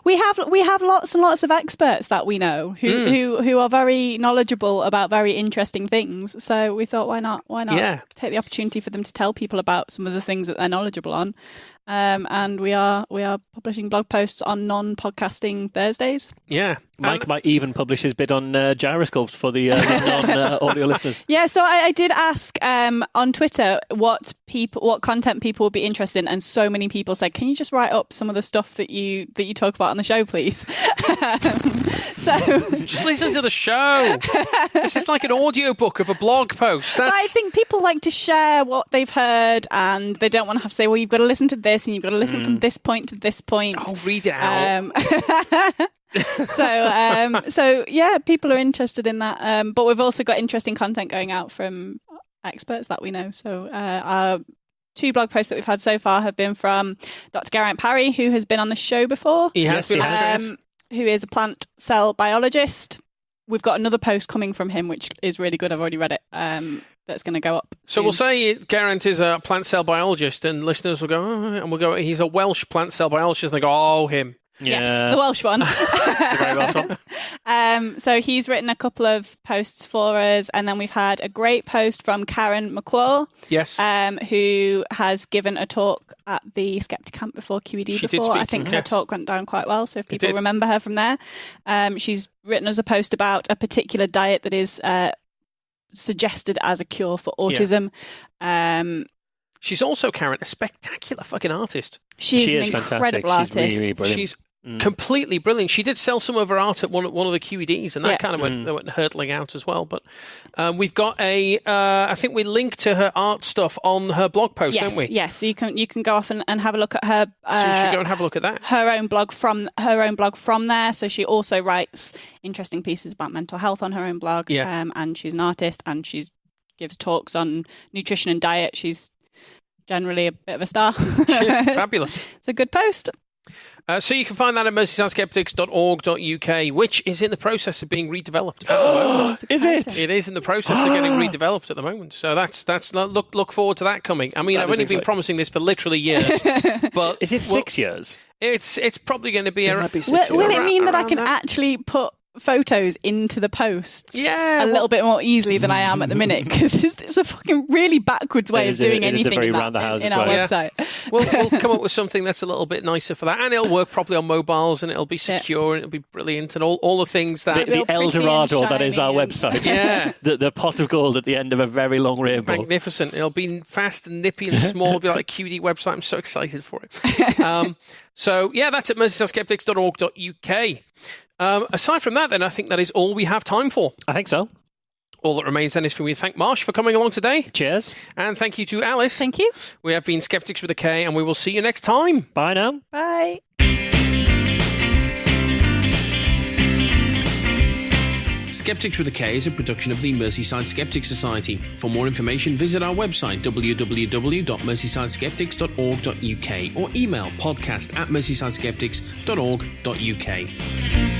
Speaker 3: We have lots and lots of experts that we know who are very knowledgeable about very interesting things. So we thought, why not take the opportunity for them to tell people about some of the things that they're knowledgeable on. And we are publishing blog posts on non-podcasting Thursdays.
Speaker 1: Yeah.
Speaker 2: Mike might even publish his bit on gyroscopes for the non-audio listeners.
Speaker 3: Yeah, so I did ask on Twitter what content people would be interested in, and so many people said, "Can you just write up some of the stuff that you talk about on the show, please?" So
Speaker 1: just listen to the show. This is like an audiobook of a blog post.
Speaker 3: I think people like to share what they've heard, and they don't want to have to say, "Well, you've got to listen to this, and you've got to listen from this point to this point."
Speaker 1: Oh, read it out.
Speaker 3: So yeah, people are interested in that. But we've also got interesting content going out from experts that we know. So our 2 blog posts that we've had so far have been from Dr. Geraint Parry, who has been on the show before.
Speaker 1: He has been.
Speaker 3: Who is a plant cell biologist. We've got another post coming from him, which is really good. I've already read it. That's going to go up soon.
Speaker 1: So we'll say Geraint is a plant cell biologist, and listeners will go, oh, and we'll go, he's a Welsh plant cell biologist, and they go, oh, him.
Speaker 3: Yeah. Yes, the Welsh one.
Speaker 1: The very Welsh one.
Speaker 3: So he's written a couple of posts for us, and then we've had a great post from Karen McClure.
Speaker 1: Yes.
Speaker 3: Who has given a talk at the Skeptic Camp before QED before. I think her talk went down quite well, so if people remember her from there. She's written us a post about a particular diet that is suggested as a cure for autism. Yeah.
Speaker 1: She's also, Karen, a spectacular fucking artist.
Speaker 3: She is an incredible artist.
Speaker 2: She's really brilliant.
Speaker 1: She's completely brilliant. She did sell some of her art at one of the QEDs, and that kind of went hurtling out as well. But we've got I think we link to her art stuff on her blog post, don't we?
Speaker 3: Yes, so you can go off and have a look at her.
Speaker 1: So we should go and have a look at that.
Speaker 3: Her own blog from there. So she also writes interesting pieces about mental health on her own blog.
Speaker 1: Yeah.
Speaker 3: And she's an artist, and she gives talks on nutrition and diet. She's generally a bit of a star.
Speaker 1: She's fabulous.
Speaker 3: It's a good post.
Speaker 1: So you can find that at merseysideskeptics.org.uk, which is in the process of being redeveloped at the moment.
Speaker 2: Is it?
Speaker 1: It is in the process of getting redeveloped at the moment. So that's look forward to that coming. I mean, I've only been promising this for literally years. But
Speaker 2: is it 6 years?
Speaker 1: It's probably going to be
Speaker 3: Will it mean that I can actually put photos into the posts a little bit more easily than I am at the minute, because it's a fucking really backwards way of doing anything in our website.
Speaker 1: We'll come up with something that's a little bit nicer for that, and it'll work properly on mobiles, and it'll be secure, and it'll be brilliant, and all the things that
Speaker 2: the El Dorado that is our website.
Speaker 1: Yeah,
Speaker 2: the pot of gold at the end of a very long rainbow.
Speaker 1: Magnificent. It'll be fast and nippy and small. It'll be like a QED website. I'm so excited for it. So yeah, that's at merseysideskeptics.org.uk. Aside from that, then, I think that is all we have time for.
Speaker 2: I think so.
Speaker 1: All that remains then is for me to thank Marsh for coming along today.
Speaker 2: Cheers.
Speaker 1: And thank you to Alice.
Speaker 3: Thank you.
Speaker 1: We have been Skeptics with a K, and we will see you next time.
Speaker 2: Bye now.
Speaker 3: Bye.
Speaker 1: Skeptics with a K is a production of the Merseyside Skeptics Society. For more information, visit our website www.merseysideskeptics.org.uk or email podcast@merseysideskeptics.org.uk.